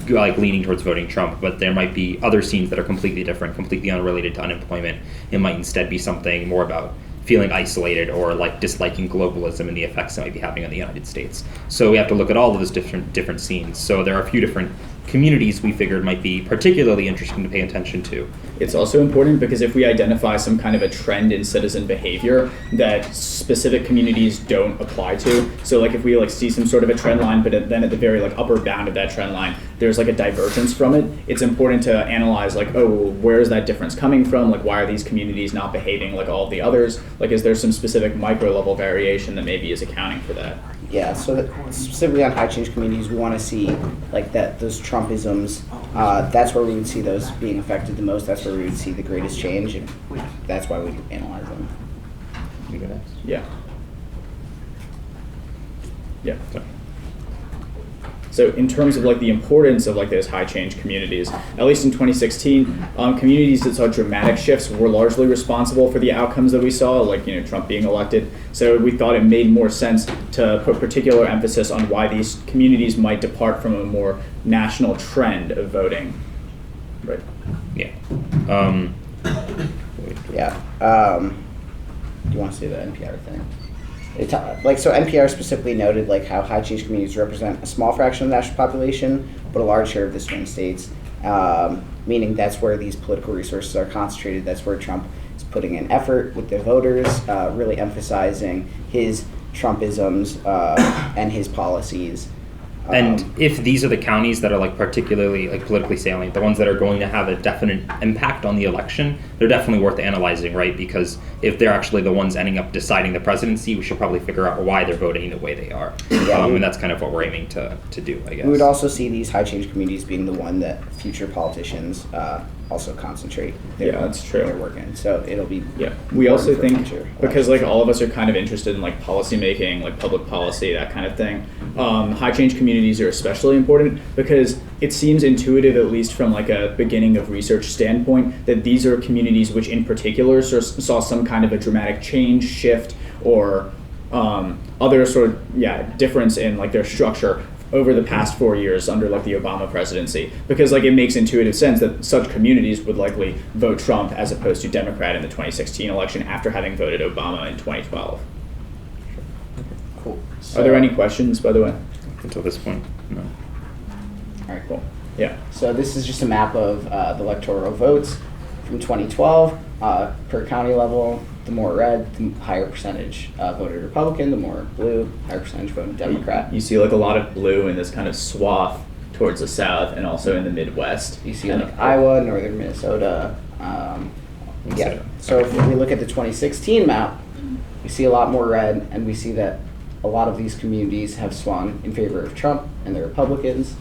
like leaning towards voting Trump, but there might be other scenes that are completely different, completely unrelated to unemployment. It might instead be something more about feeling isolated or like disliking globalism and the effects it might be having on the United States. So we have to look at all of those different scenes. So there are a few different communities we figured might be particularly interesting to pay attention to. It's also important because if we identify some kind of a trend in citizen behavior that specific communities don't apply to, so like if we like see some sort of a trend line, but then at the very like upper bound of that trend line, there's like a divergence from it, it's important to analyze like, oh, well, where is that difference coming from? Like, why are these communities not behaving like all of the others? Like, is there some specific micro level variation that maybe is accounting for that? Yeah, so specifically on high change communities, we want to see like that those Trumpisms. That's where we would see those being affected the most. That's where we would see the greatest change, and that's why we analyze them. Yeah. Yeah. So in terms of like the importance of like those high change communities, at least in 2016, communities that saw dramatic shifts were largely responsible for the outcomes that we saw, like, you know, Trump being elected. So we thought it made more sense to put particular emphasis on why these communities might depart from a more national trend of voting. Right. Yeah. Do you want to say the NPR thing? So NPR specifically noted like how high change communities represent a small fraction of the national population, but a large share of the swing states, meaning that's where these political resources are concentrated. That's where Trump is putting in effort with the voters, really emphasizing his Trumpisms and his policies. And if these are the counties that are like particularly like politically salient, the ones that are going to have a definite impact on the election, they're definitely worth analyzing, right? Because if they're actually the ones ending up deciding the presidency, we should probably figure out why they're voting the way they are. And that's kind of what we're aiming to do, I guess. We would also see these high change communities being the one that future politicians also concentrate their work in. So it'll be we also think because like all of us are kind of interested in like policy making, like public policy, that kind of thing. High change communities are especially important because it seems intuitive, at least from like a beginning of research standpoint, that these are communities which in particular saw some kind of a dramatic change, shift, or other sort of difference in like their structure over the past 4 years under like the Obama presidency, because like it makes intuitive sense that such communities would likely vote Trump as opposed to Democrat in the 2016 election after having voted Obama in 2012. Cool. Are there any questions, by the way? Until this point, no. All right, cool. Yeah. So this is just a map of the electoral votes from 2012 per county level. The more red, the higher percentage voted Republican. The more blue, higher percentage voted Democrat. You see like a lot of blue in this kind of swath towards the south and also in the Midwest. You see like Iowa, northern Minnesota. So if we look at the 2016 map, we see a lot more red, and we see that a lot of these communities have swung in favor of Trump and the Republicans.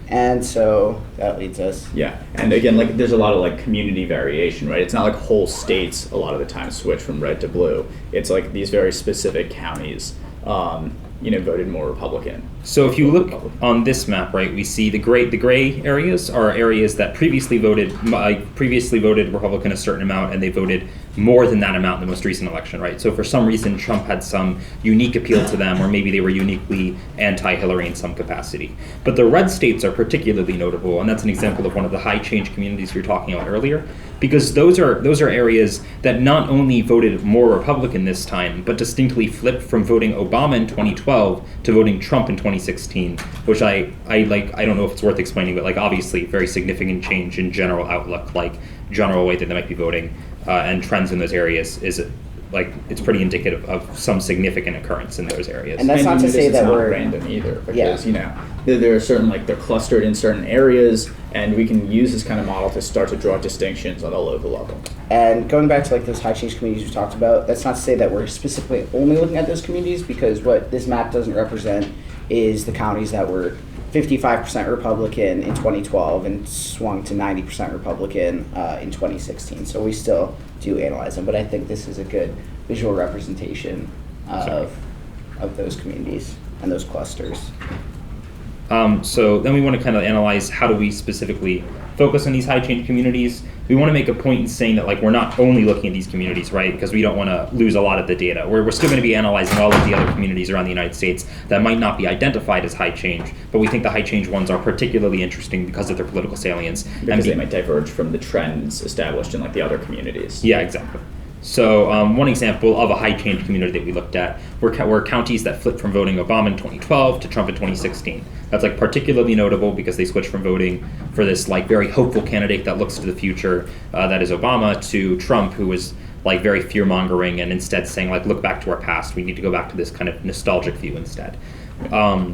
And so that leads us. Yeah, and again, like there's a lot of like community variation, right? It's not like whole states a lot of the time switch from red to blue. It's like these very specific counties, voted more Republican. So if you look on this map, right, we see the gray areas are areas that previously voted Republican a certain amount, and they voted more than that amount in the most recent election, right? So for some reason, Trump had some unique appeal to them, or maybe they were uniquely anti-Hillary in some capacity. But the red states are particularly notable, and that's an example of one of the high change communities we were talking about earlier, because those are areas that not only voted more Republican this time, but distinctly flipped from voting Obama in 2012 to voting Trump in 2016, which I don't know if it's worth explaining, but like obviously very significant change in general outlook, like general way that they might be voting, and trends in those areas is like it's pretty indicative of some significant occurrence in those areas. And that's not to say that we're random either, because there are certain they're clustered in certain areas, and we can use this kind of model to start to draw distinctions on a local level. And going back to like those high change communities we talked about, that's not to say that we're specifically only looking at those communities, because what this map doesn't represent is the counties that were 55% Republican in 2012 and swung to 90% Republican in 2016. So we still do analyze them, but I think this is a good visual representation of those communities and those clusters. So then we want to kind of analyze how do we specifically focus on these high change communities. we want to make a point in saying that like we're not only looking at these communities, right? Because we don't want to lose a lot of the data. We're still going to be analyzing all of the other communities around the United States that might not be identified as high change, but we think the high change ones are particularly interesting because of their political salience. Because they might diverge from the trends established in like the other communities. Yeah, exactly. So one example of a high change community that we looked at were counties that flipped from voting Obama in 2012 to Trump in 2016. That's like particularly notable because they switched from voting for this like very hopeful candidate that looks to the future, that is Obama, to Trump, who was like very fear mongering and instead saying like, look back to our past. We need to go back to this kind of nostalgic view instead.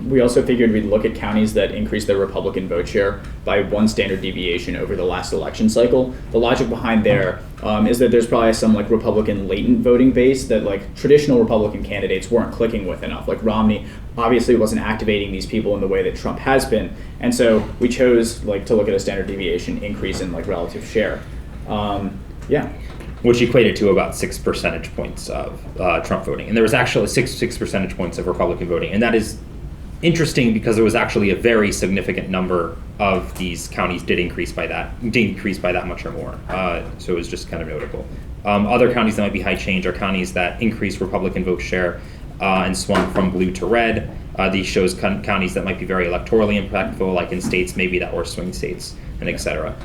We also figured we'd look at counties that increased their Republican vote share by 1 standard deviation over the last election cycle. The logic behind there is that there's probably some like Republican latent voting base that like traditional Republican candidates weren't clicking with enough. Like Romney obviously wasn't activating these people in the way that Trump has been, and so we chose like to look at a standard deviation increase in like relative share. Which equated to about 6 percentage points of Trump voting. And there was actually six percentage points of Republican voting. And that is interesting because there was actually a very significant number of these counties did increase by that much or more. So it was just kind of notable. Other counties that might be high change are counties that increased Republican vote share and swung from blue to red. These shows counties that might be very electorally impactful, like in states maybe that were swing states, and et cetera.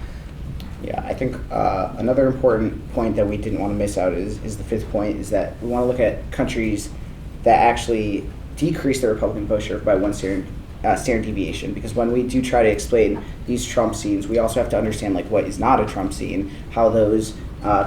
Yeah, I think another important point that we didn't want to miss out is the 5th point, is that we want to look at countries that actually decrease their Republican vote share by 1 standard deviation, because when we do try to explain these Trump scenes, we also have to understand like what is not a Trump scene, how those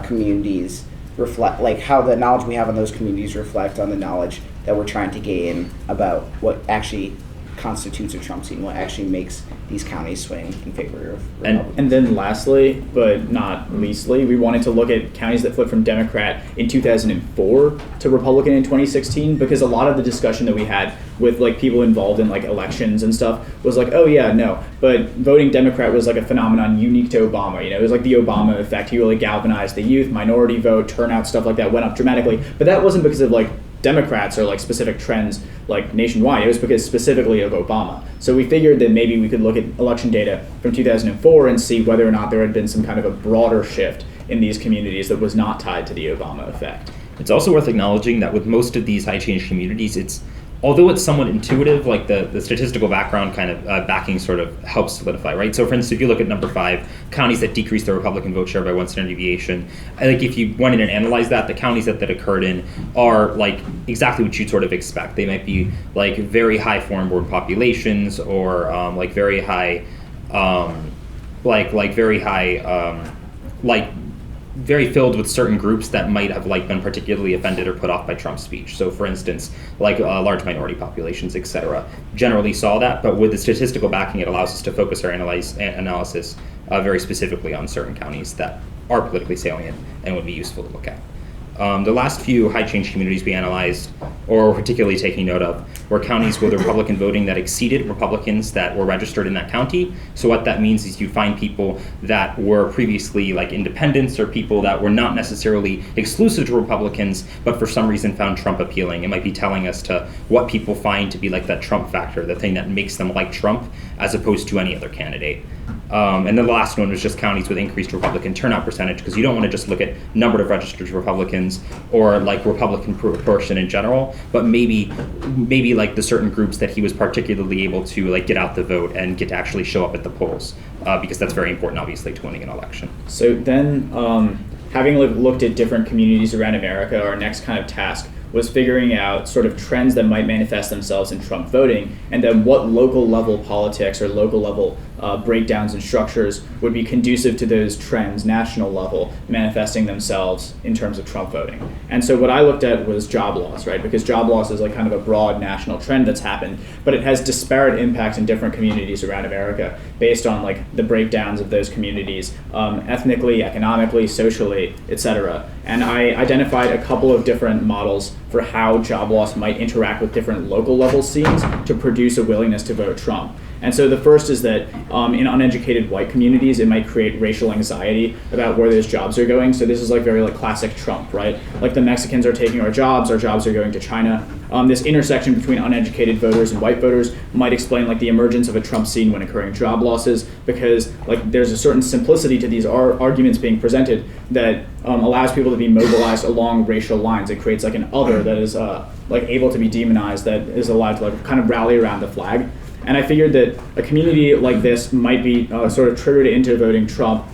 communities reflect, like how the knowledge we have on those communities reflect on the knowledge that we're trying to gain about what actually constitutes a Trump scene, what actually makes these counties swing in favor of Republicans. And then lastly, but not leastly, we wanted to look at counties that flipped from Democrat in 2004 to Republican in 2016, because a lot of the discussion that we had with like people involved in like elections and stuff was like, oh yeah, no, but voting Democrat was like a phenomenon unique to Obama. You know, it was like the Obama effect. He really galvanized the youth, minority vote, turnout, stuff like that went up dramatically. But that wasn't because of like Democrats or like specific trends like nationwide. It was because specifically of Obama. So we figured that maybe we could look at election data from 2004 and see whether or not there had been some kind of a broader shift in these communities that was not tied to the Obama effect. It's also worth acknowledging that with most of these high change communities, although it's somewhat intuitive, like the statistical background kind of backing sort of helps solidify, right? So for instance, if you look at number 5, counties that decreased their Republican vote share by 1 standard deviation, like if you went in and analyzed that, the counties that occurred in are like exactly what you'd sort of expect. They might be like very high foreign-born populations, or like very high, very filled with certain groups that might have like been particularly offended or put off by Trump's speech. So for instance, like large minority populations, etc. Generally saw that, but with the statistical backing, it allows us to focus our analysis very specifically on certain counties that are politically salient and would be useful to look at. The last few high change communities we analyzed, or particularly taking note of, were counties with Republican voting that exceeded Republicans that were registered in that county. So what that means is you find people that were previously like independents, or people that were not necessarily exclusive to Republicans, but for some reason found Trump appealing. It might be telling us to what people find to be like that Trump factor, the thing that makes them like Trump as opposed to any other candidate. And then the last one was just counties with increased Republican turnout percentage, because you don't want to just look at number of registered Republicans or like Republican proportion in general, but maybe like the certain groups that he was particularly able to like get out the vote and get to actually show up at the polls, because that's very important, obviously, to winning an election. So then, having looked at different communities around America, our next kind of task was figuring out sort of trends that might manifest themselves in Trump voting, and then what local level politics or local level breakdowns and structures would be conducive to those trends, national level, manifesting themselves in terms of Trump voting. And so what I looked at was job loss, right? Because job loss is like kind of a broad national trend that's happened, but it has disparate impacts in different communities around America based on like the breakdowns of those communities, ethnically, economically, socially, etc. And I identified a couple of different models for how job loss might interact with different local level scenes to produce a willingness to vote Trump. And so the first is that in uneducated white communities, it might create racial anxiety about where those jobs are going. So this is like very like classic Trump, right? Like the Mexicans are taking our jobs are going to China. this intersection between uneducated voters and white voters might explain like the emergence of a Trump scene when occurring job losses, because like there's a certain simplicity to these arguments being presented that allows people to be mobilized along racial lines. It creates like an other that is like able to be demonized, that is allowed to like kind of rally around the flag. And I figured that a community like this might be sort of triggered into voting Trump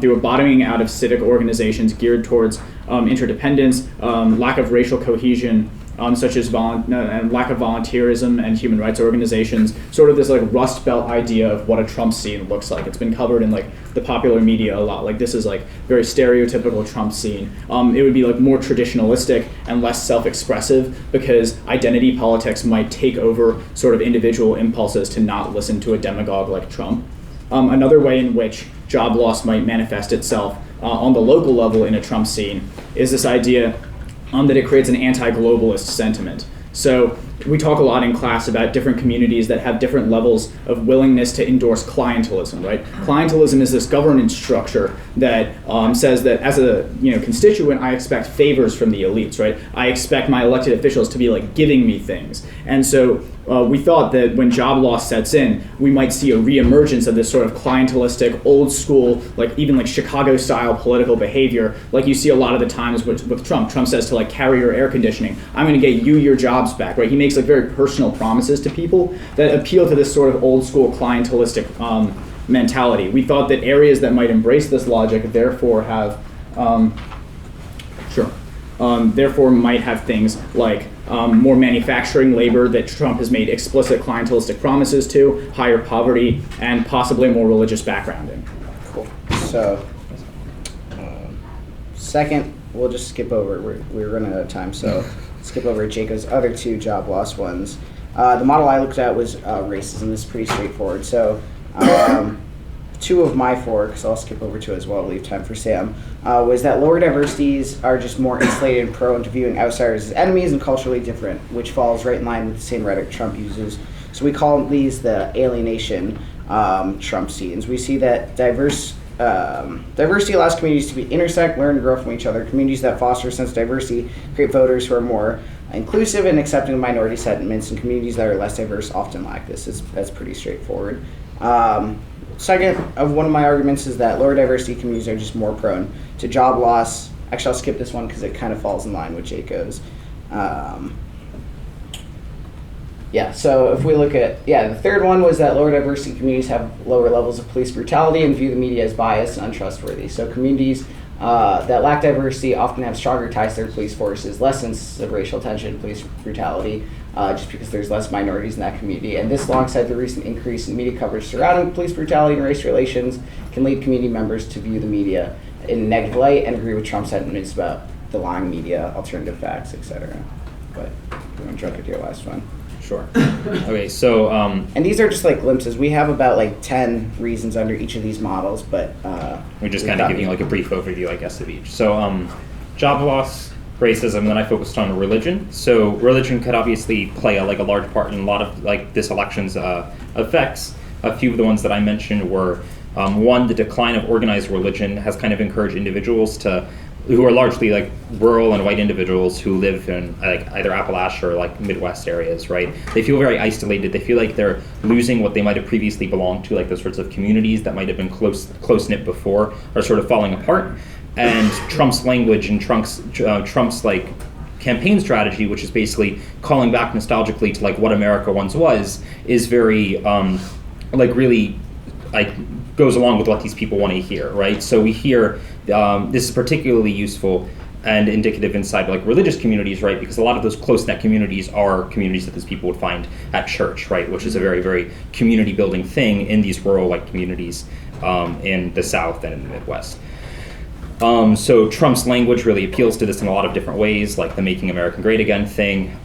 through a bottoming out of civic organizations geared towards interdependence, lack of racial cohesion, such as and lack of volunteerism and human rights organizations, sort of this like Rust Belt idea of what a Trump scene looks like. It's been covered in like the popular media a lot. Like this is like very stereotypical Trump scene. It would be like more traditionalistic and less self-expressive, because identity politics might take over sort of individual impulses to not listen to a demagogue like Trump. Another way in which job loss might manifest itself on the local level in a Trump scene is this idea that it creates an anti-globalist sentiment. So we talk a lot in class about different communities that have different levels of willingness to endorse clientelism, right? Clientelism is this governance structure that says that as a constituent, I expect favors from the elites, right? I expect my elected officials to be like giving me things. And so we thought that when job loss sets in, we might see a reemergence of this sort of clientelistic, old school, like even like Chicago style political behavior, like you see a lot of the times with Trump. Trump says to like carry your air conditioning, I'm gonna get you your jobs back, right? He makes like very personal promises to people that appeal to this sort of old school clientelistic mentality. We thought that areas that might embrace this logic therefore have, therefore might have things like more manufacturing labor that Trump has made explicit clientelistic promises to, higher poverty, and possibly more religious backgrounding. Cool. So, second, we'll just skip over. We're running out of time, so skip over Jacob's other two job loss ones. The model I looked at was racism. This is pretty straightforward. So, two of my four, because I'll skip over two as well, leave time for Sam, was that lower diversities are just more insulated and prone to viewing outsiders as enemies and culturally different, which falls right in line with the same rhetoric Trump uses. So we call these the alienation Trump scenes. We see that diversity allows communities to intersect, learn, and grow from each other. Communities that foster a sense of diversity create voters who are more inclusive and accepting of minority sentiments, and communities that are less diverse often lack this. That's pretty straightforward. Second of one of my arguments is that lower diversity communities are just more prone to job loss. Actually, I'll skip this one because it kind of falls in line with Jacob's. So if we look at, the third one was that lower diversity communities have lower levels of police brutality and view the media as biased and untrustworthy. So communities that lack diversity often have stronger ties to their police forces, less instances of racial tension and police brutality, just because there's less minorities in that community. And this, alongside the recent increase in media coverage surrounding police brutality and race relations, can lead community members to view the media in a negative light and agree with Trump's sentiments about the lying media, alternative facts, etc. But we're going to jump into your last one. Sure. Okay, so and these are just like glimpses. We have about like 10 reasons under each of these models, but we're just kind of giving you like a brief overview, I guess, of each. So job loss, racism, then I focused on religion. So religion could obviously play a large part in a lot of like this election's effects. A few of the ones that I mentioned were one, the decline of organized religion has kind of encouraged individuals who are largely like rural and white individuals who live in like either Appalachia or like Midwest areas, right? They feel very isolated. They feel like they're losing what they might have previously belonged to, like those sorts of communities that might have been close-knit before are sort of falling apart. And Trump's language and Trump's like campaign strategy, which is basically calling back nostalgically to like what America once was, is very really like goes along with what these people want to hear, right? So we hear this is particularly useful and indicative inside like religious communities, right? Because a lot of those close-knit communities are communities that these people would find at church, right? Which is a very, very community-building thing in these rural like communities in the South and in the Midwest. So Trump's language really appeals to this in a lot of different ways, like the Making America Great Again thing.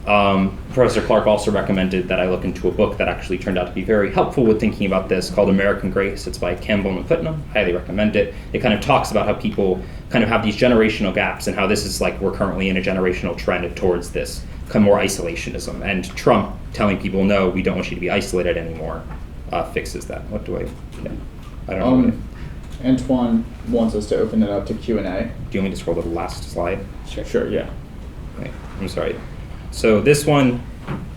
Professor Clark also recommended that I look into a book that actually turned out to be very helpful with thinking about this, called American Grace. It's by Campbell and Putnam. Highly recommend it. It kind of talks about how people kind of have these generational gaps and how this is like we're currently in a generational trend towards this kind of more isolationism. And Trump telling people, no, we don't want you to be isolated anymore, fixes that. What do I don't know. Antoine wants us to open it up to Q&A. Do you want me to scroll to the last slide? Sure, yeah. Okay, I'm sorry. So this one,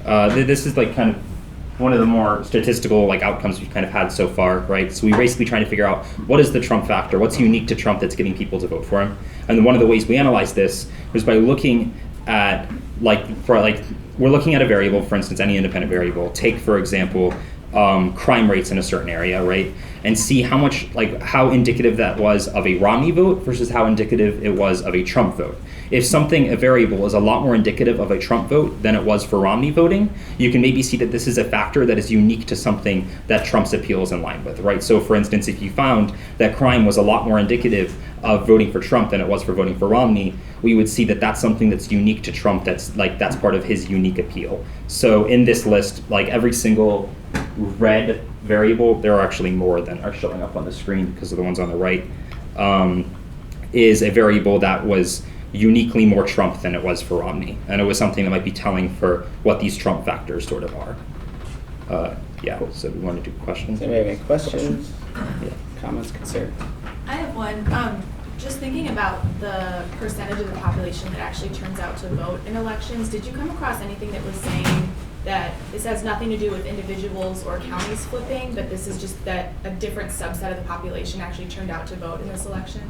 this is like kind of one of the more statistical like outcomes we've kind of had so far, right? So we basically trying to figure out what is the Trump factor, what's unique to Trump that's getting people to vote for him. And one of the ways we analyze this was by looking at we're looking at a variable, for instance, any independent variable. Take, for example, crime rates in a certain area, right? And see how much, how indicative that was of a Romney vote versus how indicative it was of a Trump vote. If a variable is a lot more indicative of a Trump vote than it was for Romney voting, you can maybe see that this is a factor that is unique to something that Trump's appeal is in line with, right? So for instance, if you found that crime was a lot more indicative of voting for Trump than it was for voting for Romney, we would see that that's something that's unique to Trump, that's part of his unique appeal. So in this list, every single red variable, there are actually more than are showing up on the screen because of the ones on the right, is a variable that was uniquely more Trump than it was for Romney. And it was something that might be telling for what these Trump factors sort of are. So we want to do questions? Does anybody have any questions? Comments, concerns? I have one. Just thinking about the percentage of the population that actually turns out to vote in elections, did you come across anything that was saying that this has nothing to do with individuals or counties flipping, but this is just that a different subset of the population actually turned out to vote in this election?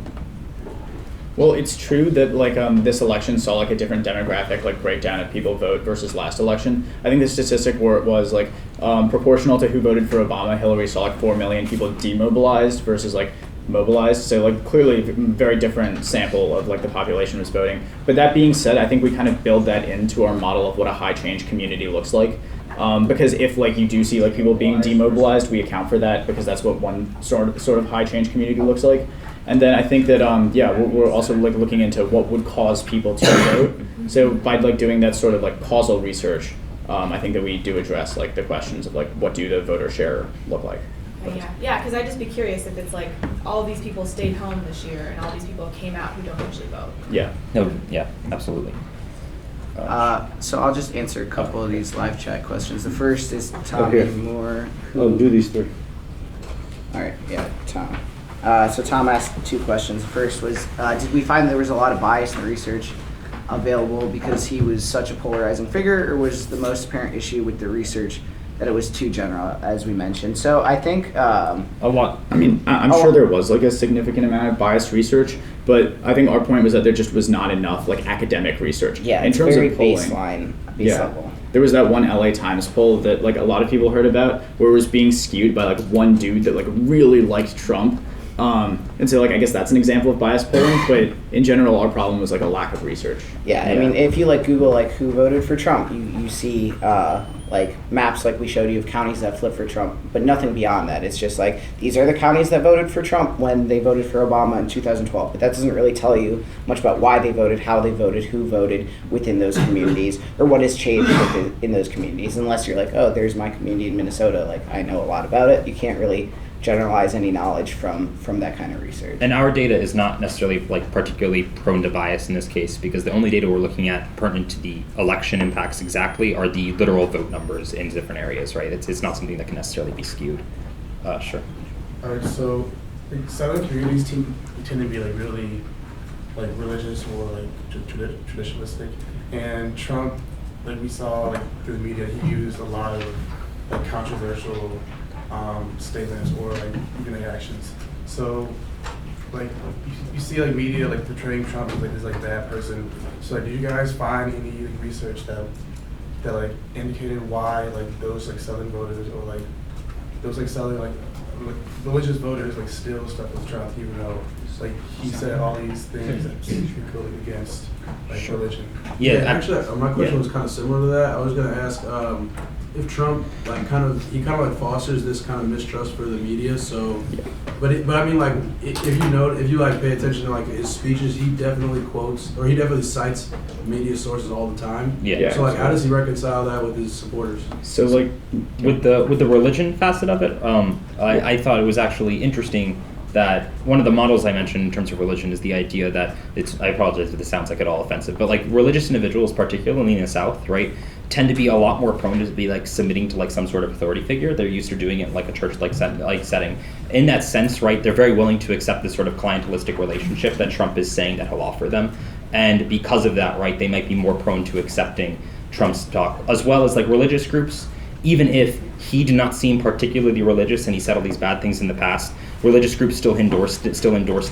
Well, it's true that this election saw a different demographic breakdown of people vote versus last election. I think the statistic where it was proportional to who voted for Obama, Hillary saw 4 million people demobilized versus mobilized. So clearly very different sample of the population was voting. But that being said, I think we kind of build that into our model of what a high change community looks like. Because if you do see people being demobilized, we account for that because that's what one sort of high change community looks like. And then I think that we're also looking into what would cause people to vote. So by doing that sort of causal research, I think that we do address the questions of what do the voter share look like. Yeah, because I'd just be curious if it's all these people stayed home this year and all these people came out who don't usually vote. Yeah. No. Yeah. Absolutely. So I'll just answer a couple of these live chat questions. The first is Tommy Moore. Do these three. All right. Yeah, Tom. So Tom asked 2 questions. The first was, did we find there was a lot of bias in the research available because he was such a polarizing figure, or was the most apparent issue with the research that it was too general, as we mentioned? So I think a lot. I mean, I'm sure there was a significant amount of biased research, but I think our point was that there just was not enough academic research. Yeah, in terms very of polling, base level. There was that one LA Times poll that a lot of people heard about, where it was being skewed by one dude that really liked Trump. And so I guess that's an example of biased polling, but in general our problem was a lack of research. Yeah, I mean, if you Google who voted for Trump, you see maps we showed you of counties that flipped for Trump, but nothing beyond that. It's just these are the counties that voted for Trump when they voted for Obama in 2012, but that doesn't really tell you much about why they voted, how they voted, who voted within those communities, or what has changed in those communities, unless you're oh, there's my community in Minnesota, I know a lot about it. You can't really generalize any knowledge from that kind of research. And our data is not necessarily particularly prone to bias in this case, because the only data we're looking at pertinent to the election impacts exactly are the literal vote numbers in different areas, right? It's not something that can necessarily be skewed. Sure. All right, so Southern communities tend to be really religious or traditionalistic, and Trump, we saw through the media, he used a lot of controversial statements or even actions. So you see media portraying Trump as this bad person. So do you guys find any research that indicated why those Southern voters or those Southern religious voters still stuck with Trump, even though he said all these things that should go against religion? Yeah, actually my question was kind of similar to that. I was going to ask if Trump he fosters this kind of mistrust for the media. So, but I mean if you pay attention to his speeches, he definitely quotes or he definitely cites media sources all the time. Yeah. So how does he reconcile that with his supporters? So with the religion facet of it, I thought it was actually interesting that one of the models I mentioned in terms of religion is the idea that I apologize if this sounds at all offensive, but religious individuals, particularly in the South, right, tend to be a lot more prone to be submitting to some sort of authority figure. They're used to doing it in a church setting. In that sense, right, they're very willing to accept this sort of clientelistic relationship that Trump is saying that he'll offer them. And because of that, right, they might be more prone to accepting Trump's talk, as well as like religious groups. Even if he did not seem particularly religious and he said all these bad things in the past, religious groups still endorsed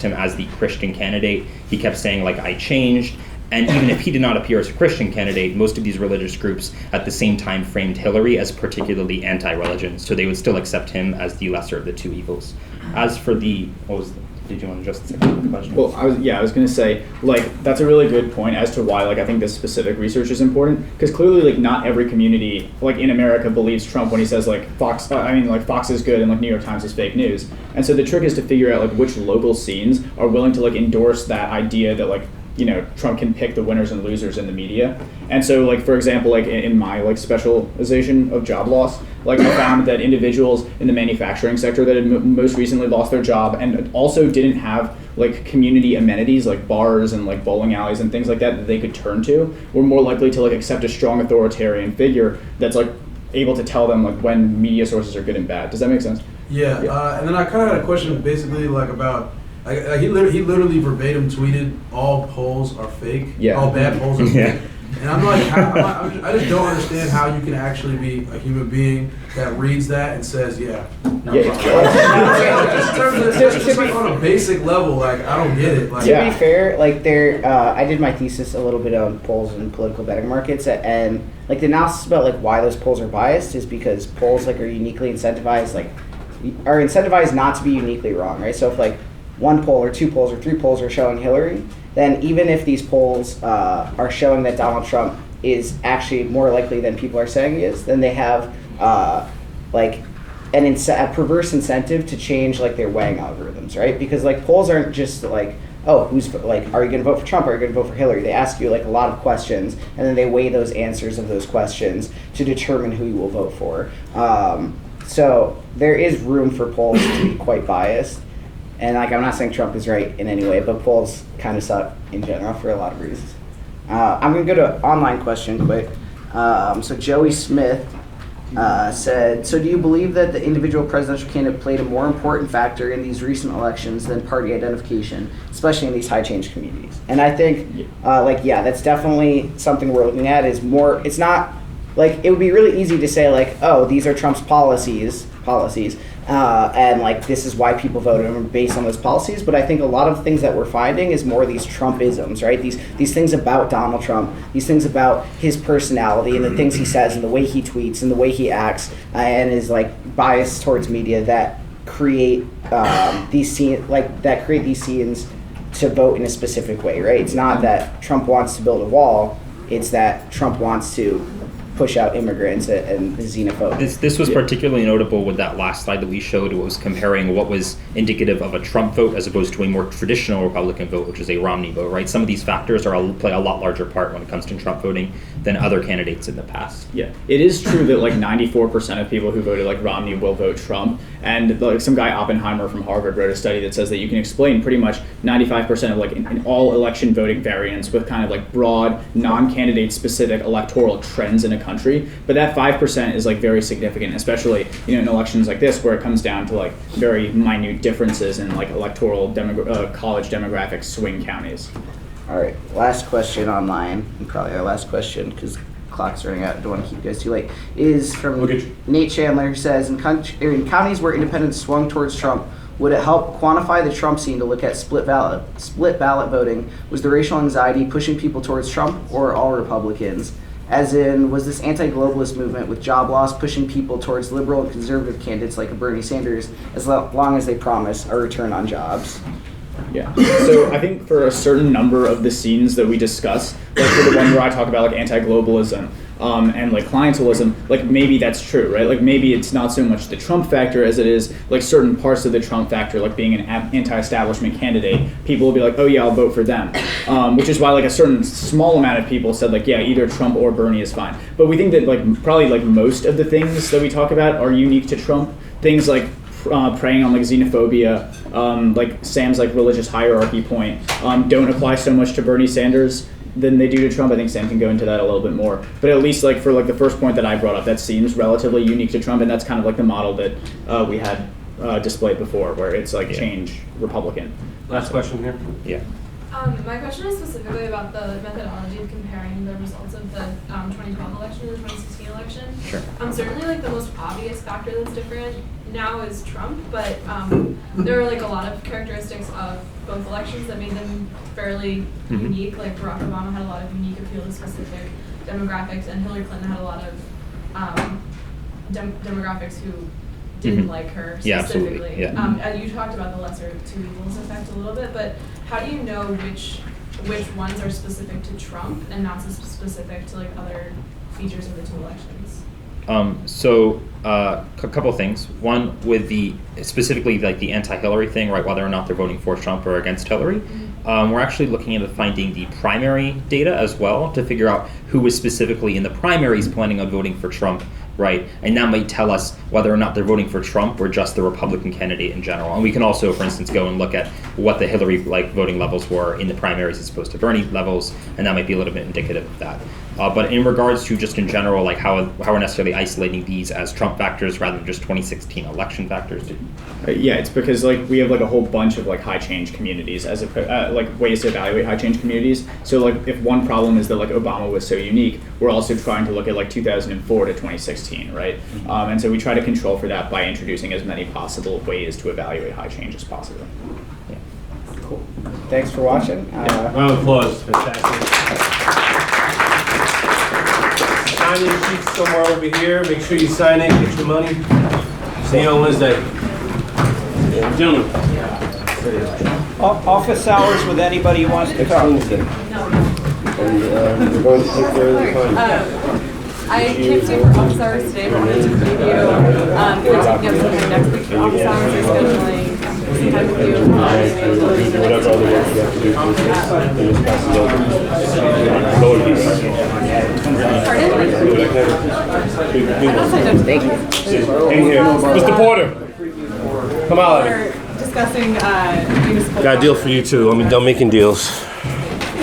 him as the Christian candidate. He kept saying like, I changed. And even if he did not appear as a Christian candidate, most of these religious groups at the same time framed Hillary as particularly anti-religion. So they would still accept him as the lesser of the two evils. As for the, did you want to just say the question? Well, I was going to say, like, that's a really good point as to why, like, I think this specific research is important, because clearly, like, not every community, like, in America believes Trump when he says, like, Fox is good and, like, New York Times is fake news. And so the trick is to figure out, like, which local scenes are willing to, like, endorse that idea that, like, you know, Trump can pick the winners and losers in the media. And so, like, for example, like in my like specialization of job loss, like I found that individuals in the manufacturing sector that had most recently lost their job and also didn't have like community amenities like bars and like bowling alleys and things like that they could turn to were more likely to like accept a strong authoritarian figure that's like able to tell them like when media sources are good and bad. Does that make sense? Yeah. And then I kind of had a question basically like about he literally verbatim tweeted all polls are fake. Yeah. All bad polls are fake. And I'm like, I just don't understand how you can actually be a human being that reads that and says, yeah. Just like on a basic level, like I don't get it. Like, to be fair, like I did my thesis a little bit on polls and political betting markets, and like the analysis about like why those polls are biased is because polls like are uniquely incentivized, like are incentivized not to be uniquely wrong, right? So if like one poll or two polls or three polls are showing Hillary, then even if these polls are showing that Donald Trump is actually more likely than people are saying he is, then they have like a perverse incentive to change like their weighing algorithms, right? Because like polls aren't just like, oh, who's like, are you going to vote for Trump? Or are you going to vote for Hillary? They ask you like a lot of questions, and then they weigh those answers of those questions to determine who you will vote for. So there is room for polls to be quite biased. And like I'm not saying Trump is right in any way, but polls kind of suck in general for a lot of reasons. I'm going to go to an online question quick. So Joey Smith said, so do you believe that the individual presidential candidate played a more important factor in these recent elections than party identification, especially in these high change communities? And I think, that's definitely something we're looking at is more, it's not, like, it would be really easy to say, like, oh, these are Trump's policies, and like this is why people voted him based on those policies. But I think a lot of things that we're finding is more these Trumpisms, right? These things about Donald Trump, these things about his personality and the things he says and the way he tweets and the way he acts, and is like biased towards media that create these scenes to vote in a specific way, right? It's not that Trump wants to build a wall; it's that Trump wants to push out immigrants and xenophobia. This was particularly notable with that last slide that we showed. It was comparing what was indicative of a Trump vote as opposed to a more traditional Republican vote, which is a Romney vote, right? Some of these factors play a lot larger part when it comes to Trump voting than other candidates in the past. Yeah, it is true that like 94% of people who voted like Romney will vote Trump. And like some guy Oppenheimer from Harvard wrote a study that says that you can explain pretty much 95% of like in all election voting variants with kind of like broad, non-candidate specific electoral trends in a country. But that 5% is like very significant, especially in elections like this where it comes down to like very minute differences in like electoral college demographic swing counties. All right, last question online, and probably our last question because clock's running out. I don't want to keep you guys too late. Is from Nate Chandler, who says, in counties where independents swung towards Trump, would it help quantify the Trump scene to look at split ballot voting? Was the racial anxiety pushing people towards Trump or all Republicans? As in, was this anti-globalist movement with job loss pushing people towards liberal and conservative candidates like a Bernie Sanders as long as they promise a return on jobs? Yeah. So I think for a certain number of the scenes that we discuss, like for the one where I talk about like anti-globalism and like clientelism, like maybe that's true, right? Like maybe it's not so much the Trump factor as it is like certain parts of the Trump factor, like being an anti-establishment candidate. People will be like, oh yeah, I'll vote for them. Which is why like a certain small amount of people said like, yeah, either Trump or Bernie is fine. But we think that like probably like most of the things that we talk about are unique to Trump. Things like preying on like xenophobia, like Sam's like religious hierarchy point, don't apply so much to Bernie Sanders than they do to Trump. I think Sam can go into that a little bit more. But at least like for like the first point that I brought up, that seems relatively unique to Trump, and that's kind of like the model that we had displayed before, where it's like change Republican. Last question here. Yeah. My question is specifically about the methodology of comparing the results of the 2012 election and the 2016 election. Sure. Certainly, like the most obvious factor that's different now is Trump, but there are like a lot of characteristics of both elections that made them fairly unique. Like Barack Obama had a lot of unique appeal to specific demographics, and Hillary Clinton had a lot of demographics who didn't like her Yeah, specifically. absolutely. Yeah. You talked about the lesser two evils effect a little bit, but how do you know which ones are specific to Trump and not so specific to like other features of the two elections? A couple of things. One, with the specifically like the anti-Hillary thing, right? Whether or not they're voting for Trump or against Hillary, we're actually looking into finding the primary data as well to figure out who was specifically in the primaries planning on voting for Trump, right? And that might tell us whether or not they're voting for Trump or just the Republican candidate in general. And we can also, for instance, go and look at what the Hillary voting levels were in the primaries as opposed to Bernie levels, and that might be a little bit indicative of that. But in regards to just in general, like how we're necessarily isolating these as Trump factors rather than just 2016 election factors. Yeah, it's because like we have like a whole bunch of like high change communities as like ways to evaluate high change communities. So like if one problem is that like Obama was so unique, we're also trying to look at like 2004 to 2016, right? And so we try to control for that by introducing as many possible ways to evaluate high change as possible. Yeah. Cool. Thanks for watching. Round of applause. Fantastic. Sign-in sheets somewhere over here. Make sure you sign in, get your money. See you on Wednesday. Gentlemen. Office hours with anybody who wants to talk. We're going to take care of the fund. I can't stay for office hours today, but wanted to preview, kind of taking up something next week for office hours or scheduling some time with you. Whatever other work you have to do for this possibility. Go in peace. Thank you. In here. Mr. Porter, come out. We're discussing municipal. Got a deal for you too. I'm done making deals.